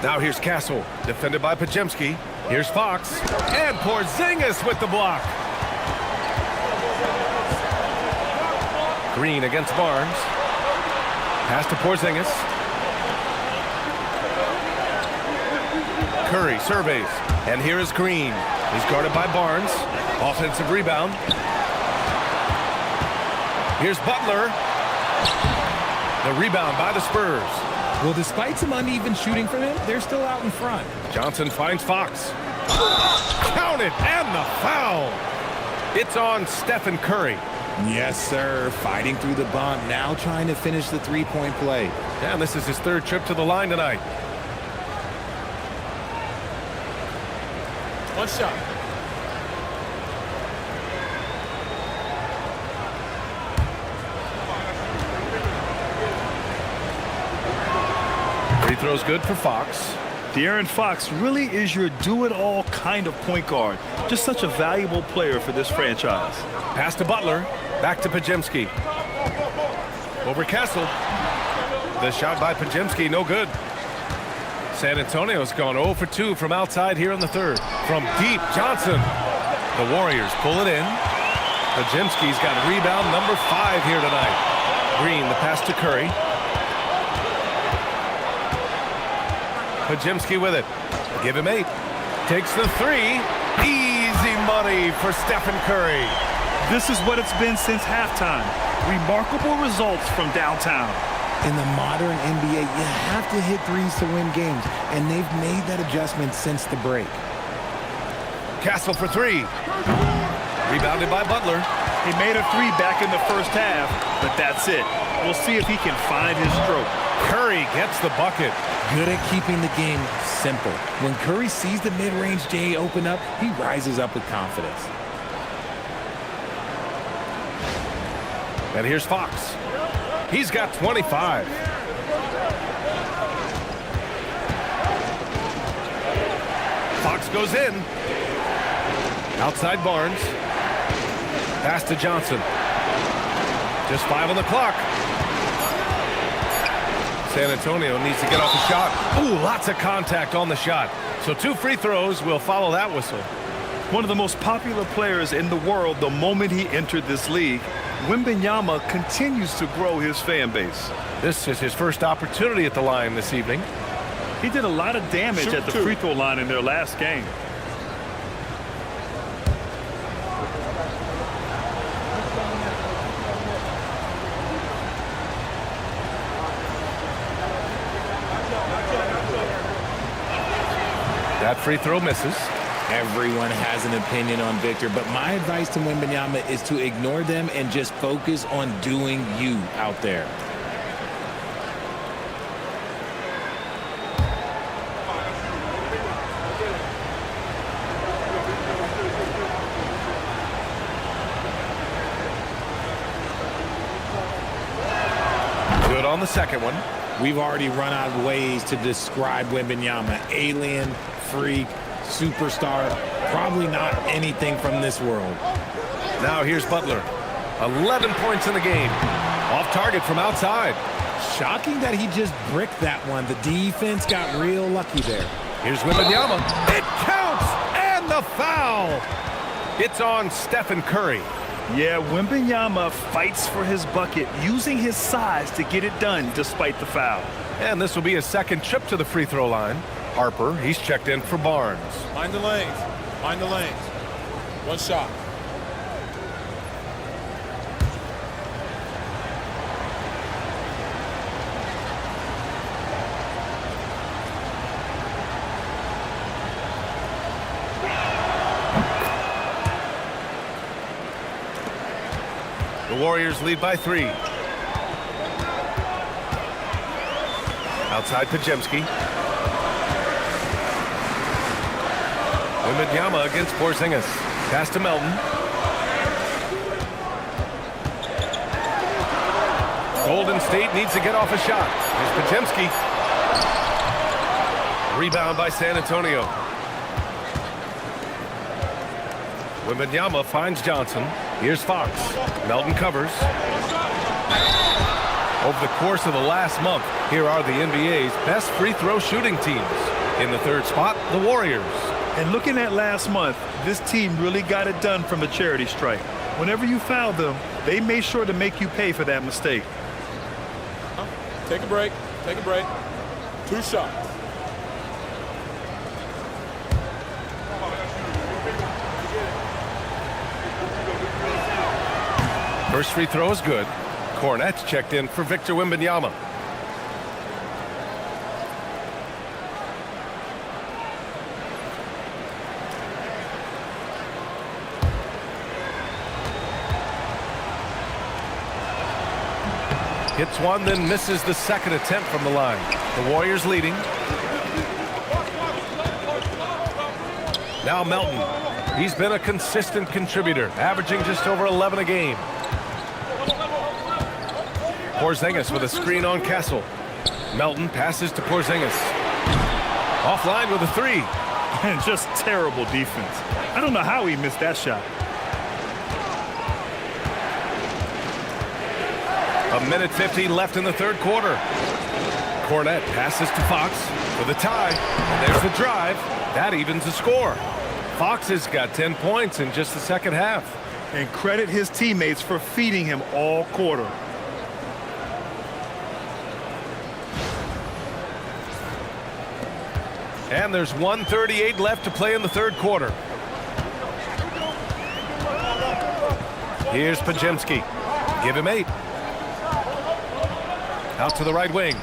Now here's Castle, defended by Pajemski. Here's Fox, and Porzingis with the block. Green against Barnes. Pass to Porzingis. Curry surveys, and here is Green. He's guarded by Barnes. Offensive rebound. Here's Butler. The rebound by the Spurs. Well, despite some uneven shooting from him, they're still out in front. Johnson finds Fox. Counted, and the foul. It's on Stephen Curry. Yes, sir. Fighting through the bump, now trying to finish the three-point play. And this is his third trip to the line tonight. One shot. Free throw's good for Fox. De'Aaron Fox really is your do-it-all kind of point guard. Just such a valuable player for this franchise. Pass to Butler. Back to Pajemski. Over Castle. The shot by Pajemski, no good. San Antonio's gone 0 for 2 from outside here in the third. From deep, Johnson. The Warriors pull it in. Pajemski's got rebound number 5 here tonight. Green, the pass to Curry. Pajemski with it. Give him 8. Takes the 3. Easy money for Stephen Curry. This is what it's been since halftime. Remarkable results from downtown. In the modern NBA, you have to hit threes to win games, and they've made that adjustment since the break. Castle for 3. Rebounded by Butler. He made a 3 back in the first half, but that's it. We'll see if he can find his stroke. Curry gets the bucket. Good at keeping the game simple. When Curry sees the mid-range J open up, he rises up with confidence. And here's Fox. He's got 25. Fox goes in. Outside Barnes. Pass to Johnson. Just 5 on the clock. San Antonio needs to get off the shot. Ooh, lots of contact on the shot. So 2 free throws will follow that whistle. One of the most popular players in the world the moment he entered this league, Wembanyama continues to grow his fan base. This is his first opportunity at the line this evening. He did a lot of damage at the free throw line in their last game. That free throw misses. Everyone has an opinion on Victor, but my advice to Wembanyama is to ignore them and just focus on doing you out there. Good on the second one. We've already run out of ways to describe Wembanyama. Alien, freak, superstar, probably not anything from this world. Now here's Butler. 11 points in the game. Off target from outside. Shocking that he just bricked that one. The defense got real lucky there. Here's Wembanyama. It counts! And the foul! It's on Stephen Curry. Yeah, Wembanyama fights for his bucket, using his size to get it done despite the foul. And this will be his second trip to the free throw line. Harper, he's checked in for Barnes. Mind the lanes. Mind the lanes. One shot. The Warriors lead by 3. Outside Pajemski. Wembanyama against Porzingis. Pass to Melton. Golden State needs to get off a shot. Here's Pajemski. Rebound by San Antonio. Wembanyama finds Johnson. Here's Fox. Melton covers. Over the course of the last month, here are the NBA's best free throw shooting teams. In the third spot, the Warriors. And looking at last month, this team really got it done from a charity stripe. Whenever you fouled them, they made sure to make you pay for that mistake. Take a break. Take a break. 2 shots. First free throw is good. Cornette's checked in for Victor Wembanyama. Hits one, then misses the second attempt from the line. The Warriors leading. Now Melton. He's been a consistent contributor, averaging just over 11 a game. Porzingis with a screen on Castle. Melton passes to Porzingis. Offline with a 3. And just terrible defense. I don't know how he missed that shot. A minute 50 left in the third quarter. Cornette passes to Fox for the tie. And there's the drive. That evens the score. Fox has got 10 points in just the second half. And credit his teammates for feeding him all quarter. And there's 1:38 left to play in the third quarter. Here's Pajemski. Give him 8. Out to the right wing.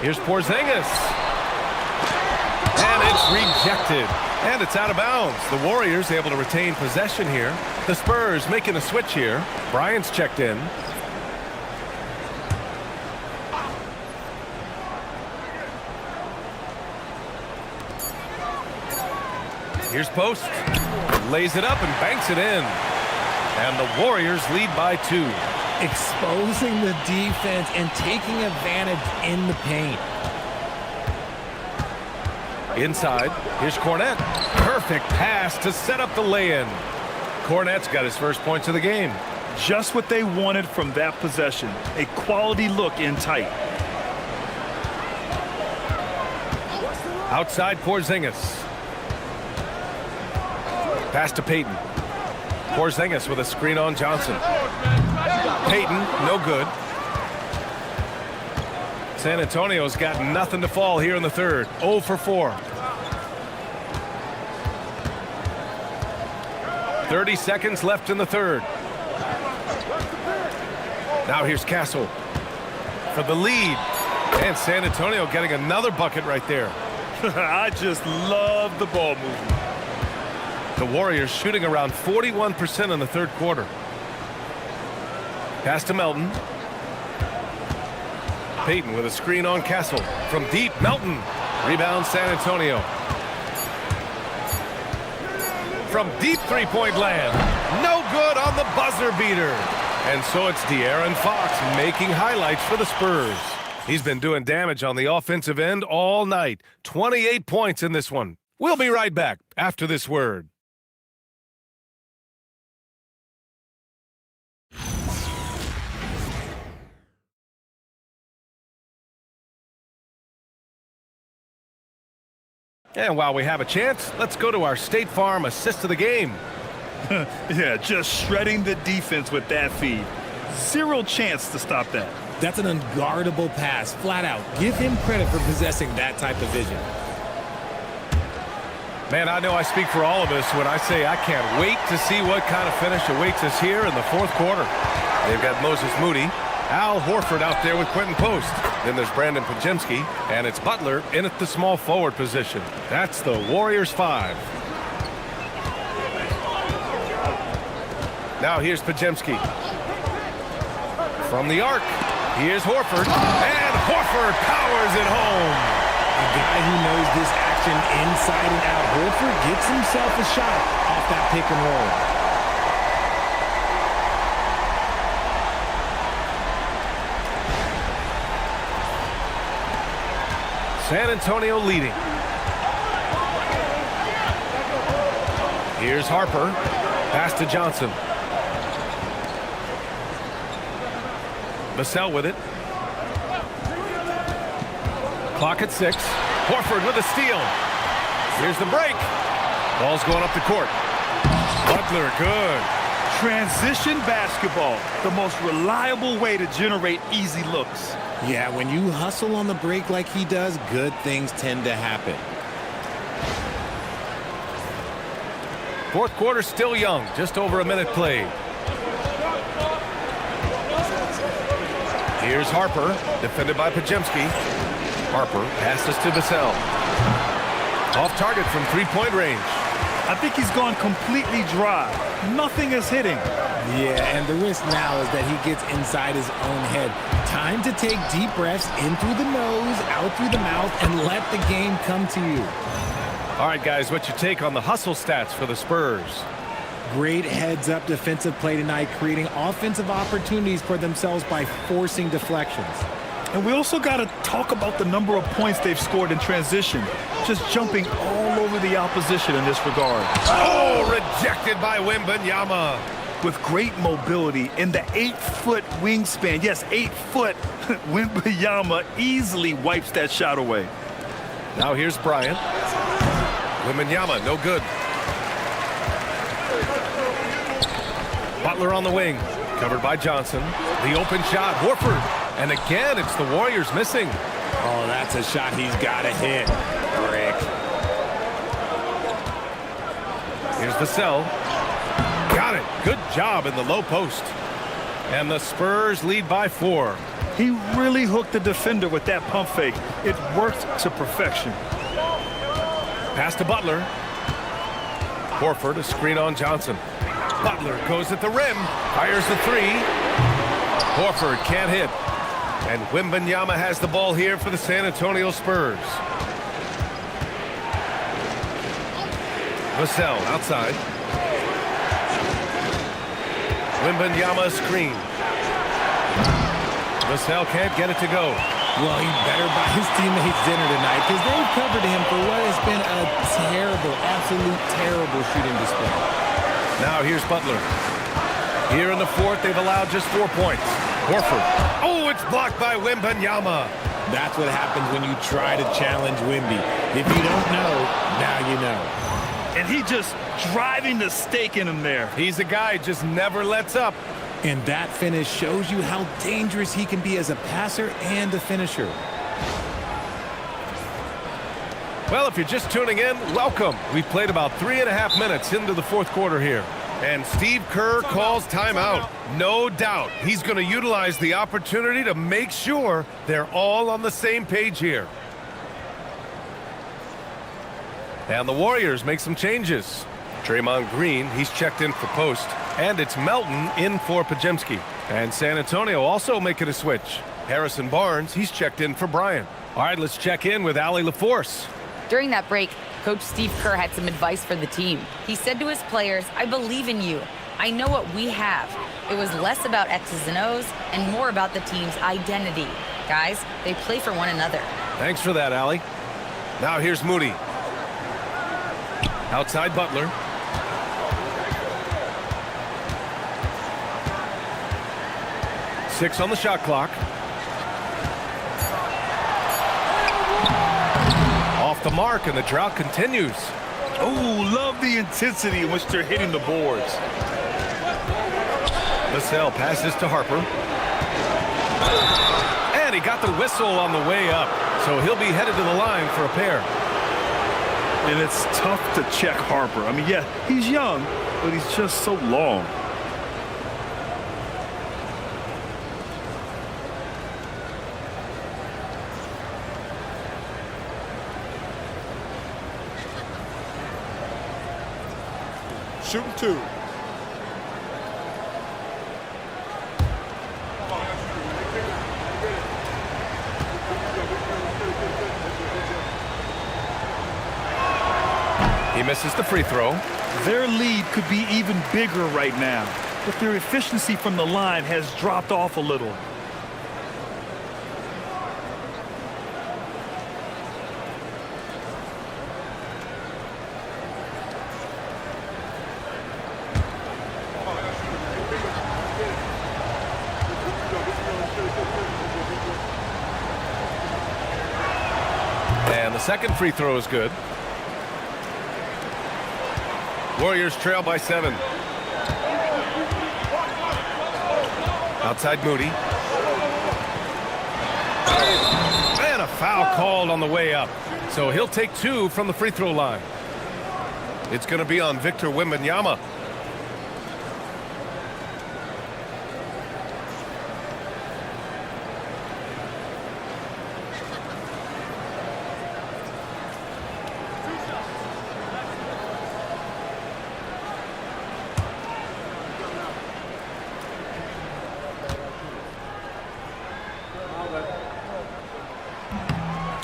Here's Porzingis. And it's rejected. And it's out of bounds. The Warriors able to retain possession here. The Spurs making a switch here. Bryant's checked in. Here's Post. Lays it up and banks it in. And the Warriors lead by 2. Exposing the defense and taking advantage in the paint. Inside, here's Cornette. Perfect pass to set up the lay-in. Cornette's got his first points of the game. Just what they wanted from that possession. A quality look in tight. Outside Porzingis. Pass to Payton. Porzingis with a screen on Johnson. Payton, no good. San Antonio's got nothing to fall here in the third. 0 for 4. 30 seconds left in the third. Now here's Castle for the lead. And San Antonio getting another bucket right there. I just love the ball movement. The Warriors shooting around 41% in the third quarter. Pass to Melton. Payton with a screen on Castle. From deep, Melton. Rebound San Antonio. From deep three-point land. No good on the buzzer beater. And so it's De'Aaron Fox making highlights for the Spurs. He's been doing damage on the offensive end all night. 28 points in this one. We'll be right back after this word. And while we have a chance, let's go to our State Farm assist of the game. Yeah, just shredding the defense with that feed. Zero chance to stop that. That's an unguardable pass, flat out. Give him credit for possessing that type of vision. Man, I know I speak for all of us when I say I can't wait to see what kind of finish awaits us here in the fourth quarter. They've got Moses Moody, Al Horford out there with Quentin Post. Then there's Brandon Podziemski, and it's Butler in at the small forward position. That's the Warriors 5. Now here's Podziemski. From the arc, here's Horford, and Horford powers it home. A guy who knows this action inside and out. Horford gets himself a shot off that pick and roll. San Antonio leading. Here's Harper. Pass to Johnson. Vassell with it. Clock at 6. Horford with a steal. Here's the break. Ball's going up the court. Butler, good. Transition basketball, the most reliable way to generate easy looks. Yeah, when you hustle on the break like he does, good things tend to happen. Fourth quarter still young, just over a minute played. Here's Harper, defended by Podziemski. Harper passes to Vassell. Off target from three-point range. I think he's gone completely dry. Nothing is hitting. Yeah, and the risk now is that he gets inside his own head. Time to take deep breaths in through the nose, out through the mouth, and let the game come to you. All right, guys, what's your take on the hustle stats for the Spurs? Great heads-up defensive play tonight, creating offensive opportunities for themselves by forcing deflections. And we also got to talk about the number of points they've scored in transition. Just jumping all over the opposition in this regard. Oh, rejected by Wembanyama. With great mobility in the 8-foot wingspan. Yes, 8 foot. Wembanyama easily wipes that shot away. Now here's Bryant. Wembanyama, no good. Butler on the wing. Covered by Johnson. The open shot, Horford. And again, it's the Warriors missing. Oh, that's a shot he's got to hit. Brick. Here's Vassell. Got it. Good job in the low post. And the Spurs lead by 4. He really hooked the defender with that pump fake. It worked to perfection. Pass to Butler. Horford, a screen on Johnson. Butler goes at the rim. Fires the 3. Horford can't hit. And Wembanyama has the ball here for the San Antonio Spurs. Vassell outside. Wembanyama screen. Vassell can't get it to go. Well, he better buy his teammates dinner tonight because they've covered him for what has been a terrible, absolute terrible shooting display. Now here's Butler. Here in the fourth, they've allowed just 4 points. Horford. Oh, it's blocked by Wembanyama. That's what happens when you try to challenge Wemby. If you don't know, now you know. And he just driving the stake in him there. He's a guy who just never lets up. And that finish shows you how dangerous he can be as a passer and a finisher. Well, if you're just tuning in, welcome. We've played about 3.5 minutes into the fourth quarter here. And Steve Kerr calls timeout. No doubt he's going to utilize the opportunity to make sure they're all on the same page here. And the Warriors make some changes. Draymond Green, he's checked in for Post. And it's Melton in for Podziemski. And San Antonio also making a switch. Harrison Barnes, he's checked in for Bryant. All right, let's check in with Allie LaForce. During that break, Coach Steve Kerr had some advice for the team. He said to his players, "I believe in you. I know what we have. It was less about X's and O's and more about the team's identity. Guys, they play for one another. Thanks for that, Allie. Now here's Moody. Outside Butler. Six on the shot clock. Off the mark, and the drought continues. Oh, love the intensity in which they're hitting the boards. Vassell passes to Harper. And he got the whistle on the way up, so he'll be headed to the line for a pair. And it's tough to check Harper. I mean, yeah, he's young, but he's just so long. Shooting 2. He misses the free throw. Their lead could be even bigger right now, but their efficiency from the line has dropped off a little. And the second free throw is good. Warriors trail by 7. Outside Moody. And a foul called on the way up. So he'll take 2 from the free throw line. It's going to be on Victor Wembanyama.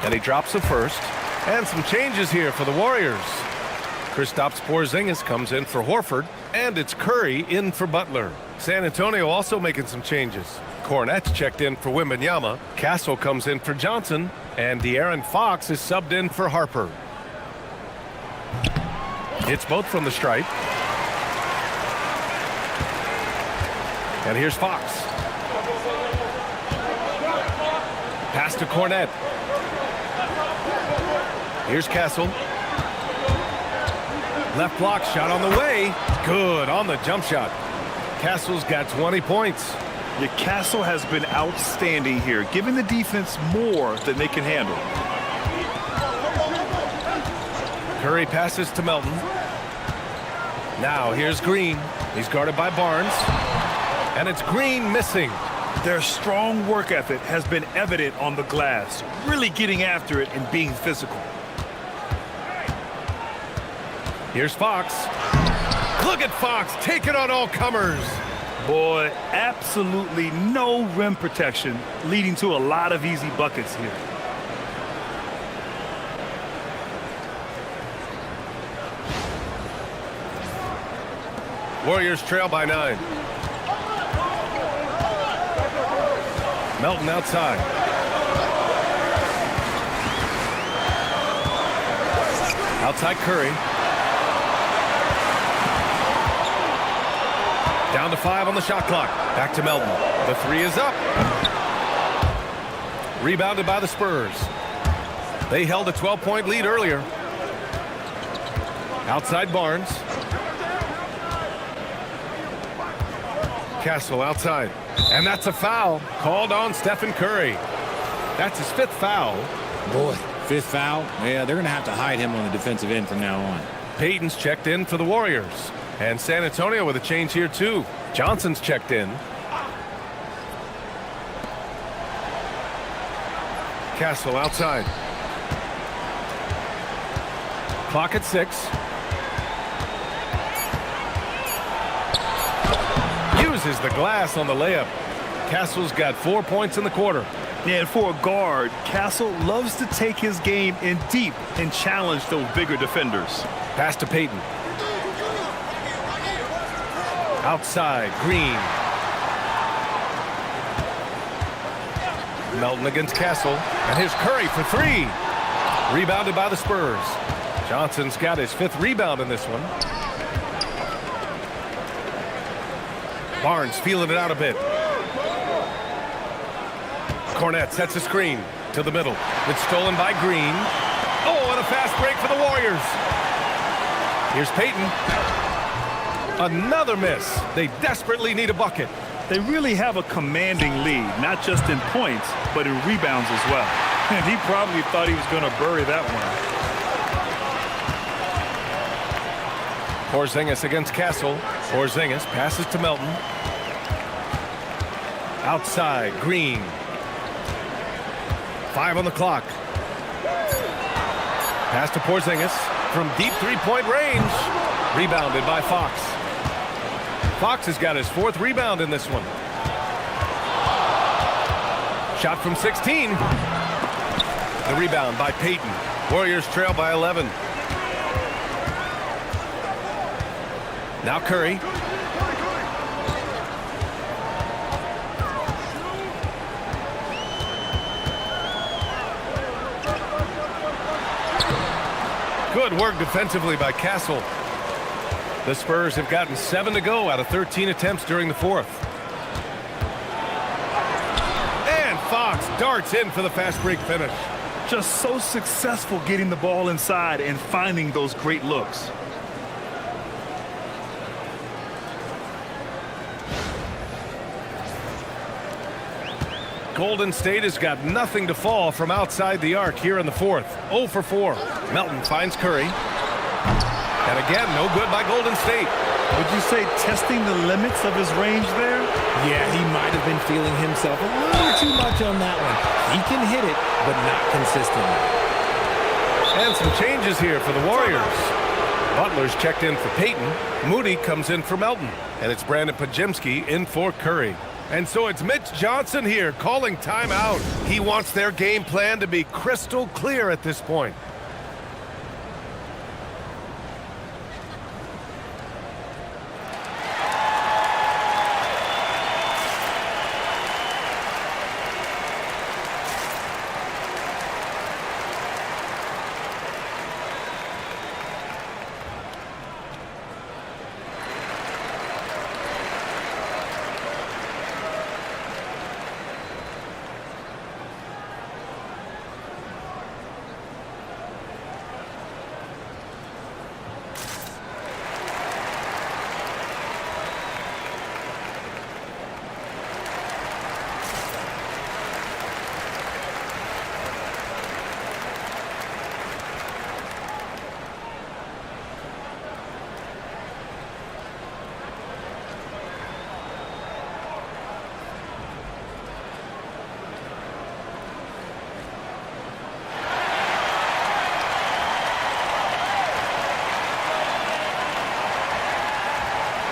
And he drops the first. And some changes here for the Warriors. Kristaps Porzingis comes in for Horford, and it's Curry in for Butler. San Antonio also making some changes. Cornette's checked in for Wembanyama. Castle comes in for Johnson, and De'Aaron Fox is subbed in for Harper. It's both from the stripe. And here's Fox. Pass to Cornette. Here's Castle. Left block shot on the way. Good on the jump shot. Castle's got 20 points. Yeah, Castle has been outstanding here, giving the defense more than they can handle. Curry passes to Melton. Now here's Green. He's guarded by Barnes. And it's Green missing. Their strong work ethic has been evident on the glass, really getting after it and being physical. Here's Fox. Look at Fox taking on all comers. Boy, absolutely no rim protection, leading to a lot of easy buckets here. Warriors trail by 9. Melton outside. Outside Curry. Down to 5 on the shot clock. Back to Melton. The 3 is up. Rebounded by the Spurs. They held a 12-point lead earlier. Outside Barnes. Castle outside. And that's a foul called on Stephen Curry. That's his 5th foul. Boy, 5th foul. Yeah, they're going to have to hide him on the defensive end from now on. Payton's checked in for the Warriors. And San Antonio with a change here, too. Johnson's checked in. Castle outside. Clock at 6. Uses the glass on the layup. Castle's got 4 points in the quarter. And for a guard, Castle loves to take his game in deep and challenge those bigger defenders. Pass to Payton. Outside, Green. Melton against Castle. And here's Curry for three. Rebounded by the Spurs. Johnson's got his 5th rebound in this one. Barnes feeling it out a bit. Cornette sets a screen to the middle. It's stolen by Green. Oh, and a fast break for the Warriors. Here's Payton. Another miss. They desperately need a bucket. They really have a commanding lead, not just in points, but in rebounds as well. And he probably thought he was going to bury that one. Porzingis against Castle. Porzingis passes to Melton. Outside, Green. 5 on the clock. Pass to Porzingis from deep three-point range. Rebounded by Fox. Fox has got his 4th rebound in this one. Shot from 16. The rebound by Payton. Warriors trail by 11. Now Curry. Good work defensively by Castle. The Spurs have gotten 7 to go out of 13 attempts during the 4th. And Fox darts in for the fast break finish. Just so successful getting the ball inside and finding those great looks. Golden State has got nothing to fall from outside the arc here in the 4th. 0 for 4. Melton finds Curry. And again, no good by Golden State. Would you say testing the limits of his range there? Yeah, he might have been feeling himself a little too much on that one. He can hit it, but not consistently. And some changes here for the Warriors. Butler's checked in for Payton. Moody comes in for Melton. And it's Brandon Podziemski in for Curry. And so it's Mitch Johnson here calling timeout. He wants their game plan to be crystal clear at this point.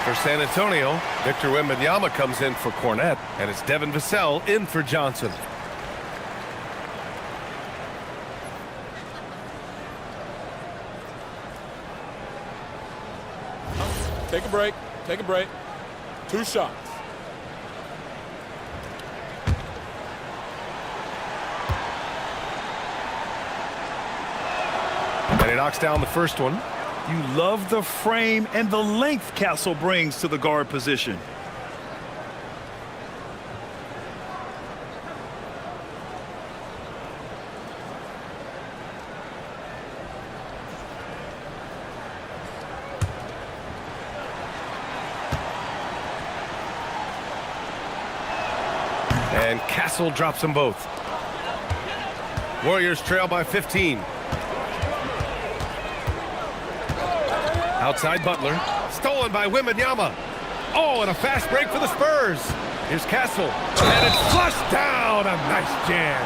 For San Antonio, Victor Wembanyama comes in for Cornette, and it's Devin Vassell in for Johnson. Take a break. Take a break. 2 shots. And he knocks down the first one. You love the frame and the length Castle brings to the guard position. And Castle drops them both. Warriors trail by 15. Outside Butler. Stolen by Wembanyama. Oh, and a fast break for the Spurs. Here's Castle. And it's flushed down. A nice jam.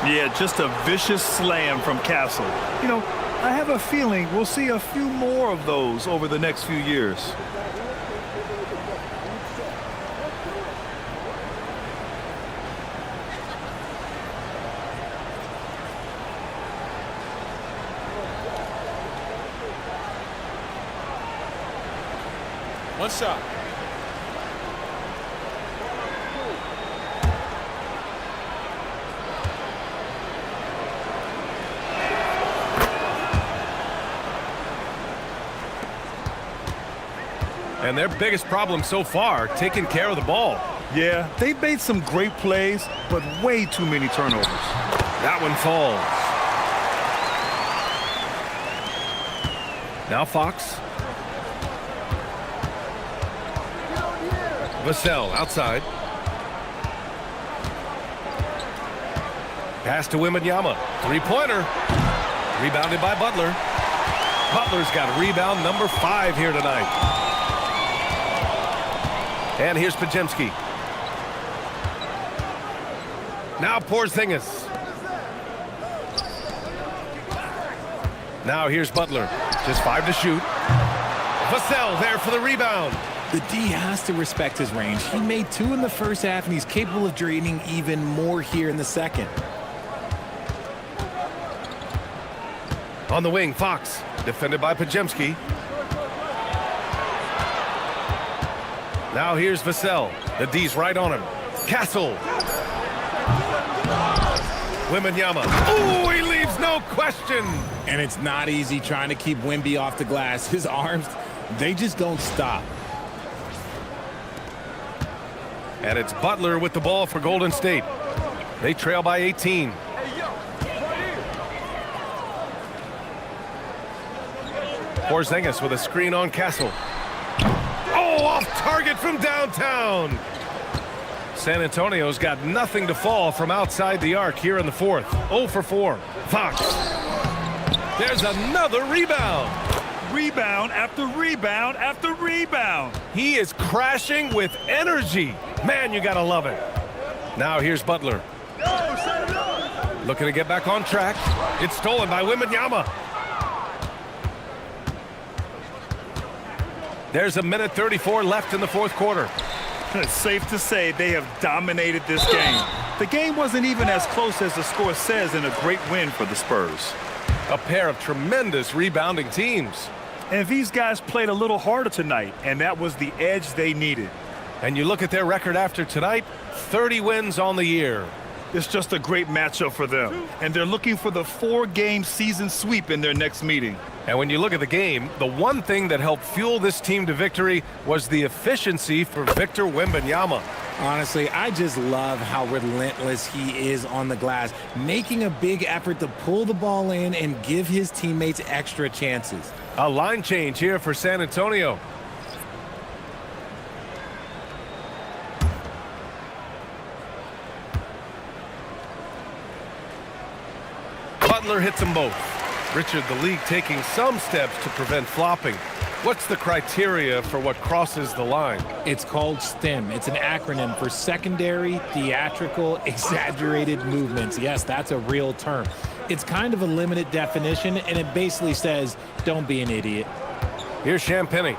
Yeah, just a vicious slam from Castle. You know, I have a feeling we'll see a few more of those over the next few years. One shot. And their biggest problem so far, taking care of the ball. Yeah, they've made some great plays, but way too many turnovers. That one falls. Now Fox. Vassell outside. Pass to Wembanyama. Three-pointer. Rebounded by Butler. Butler's got rebound number 5 here tonight. And here's Pajemski. Now Porzingis. Now here's Butler. Just 5 to shoot. Vassell there for the rebound. The D has to respect his range. He made 2 in the first half, and he's capable of draining even more here in the second. On the wing, Fox. Defended by Pajemski. Now here's Vassell. The D's right on him. Castle. Wembanyama. Ooh, he leaves no question. And it's not easy trying to keep Wemby off the glass. His arms, they just don't stop. And it's Butler with the ball for Golden State. They trail by 18. Porzingis with a screen on Castle. Oh, off target from downtown. San Antonio's got nothing to fall from outside the arc here in the fourth. 0 for 4. Fox. There's another rebound. Rebound after rebound after rebound. He is crashing with energy. Man, you gotta love it. Now here's Butler. Looking to get back on track. It's stolen by Wembanyama. There's 1:34 left in the fourth quarter. It's safe to say they have dominated this game. The game wasn't even as close as the score says in a great win for the Spurs. A pair of tremendous rebounding teams. And these guys played a little harder tonight, and that was the edge they needed. And you look at their record after tonight, 30 wins on the year. It's just a great matchup for them. And they're looking for the 4-game season sweep in their next meeting. And when you look at the game, the one thing that helped fuel this team to victory was the efficiency for Victor Wembanyama. Honestly, I just love how relentless he is on the glass, making a big effort to pull the ball in and give his teammates extra chances. A line change here for San Antonio. Butler hits them both. Richard, the league taking some steps to prevent flopping. What's the criteria for what crosses the line? It's called STEM. It's an acronym for secondary, theatrical, exaggerated movements. Yes, that's a real term. It's kind of a limited definition, and it basically says, don't be an idiot. Here's Champagny.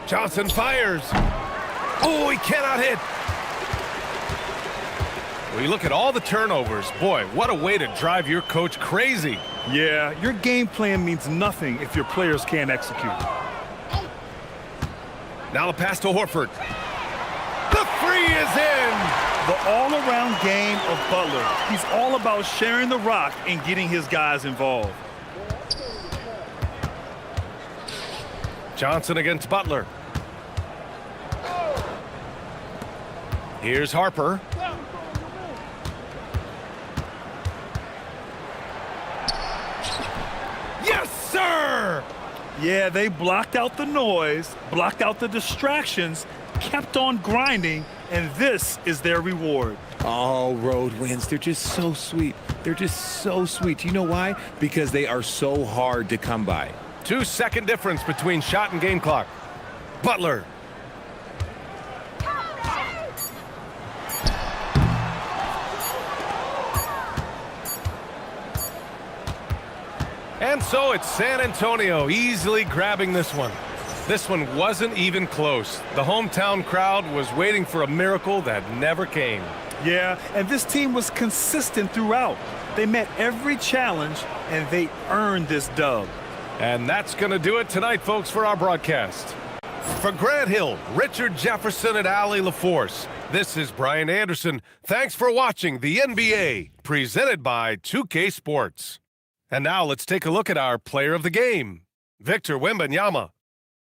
Johnson fires. Oh, he cannot hit. Well, you look at all the turnovers. Boy, what a way to drive your coach crazy. Yeah, your game plan means nothing if your players can't execute. Now the pass to Horford. The three is in. The all-around game of Butler. He's all about sharing the rock and getting his guys involved. Johnson against Butler. Here's Harper. Yes, sir! Yeah, they blocked out the noise, blocked out the distractions, kept on grinding, and this is their reward. Oh, road wins. They're just so sweet. They're just so sweet. You know why? Because they are so hard to come by. 2-second difference between shot and game clock. Butler. And so it's San Antonio easily grabbing this one. This one wasn't even close. The hometown crowd was waiting for a miracle that never came. Yeah, and this team was consistent throughout. They met every challenge, and they earned this dub. And that's going to do it tonight, folks, for our broadcast. For Grant Hill, Richard Jefferson, and Allie LaForce, this is Brian Anderson. Thanks for watching the NBA, presented by 2K Sports. And now let's take a look at our player of the game. Victor Wembanyama.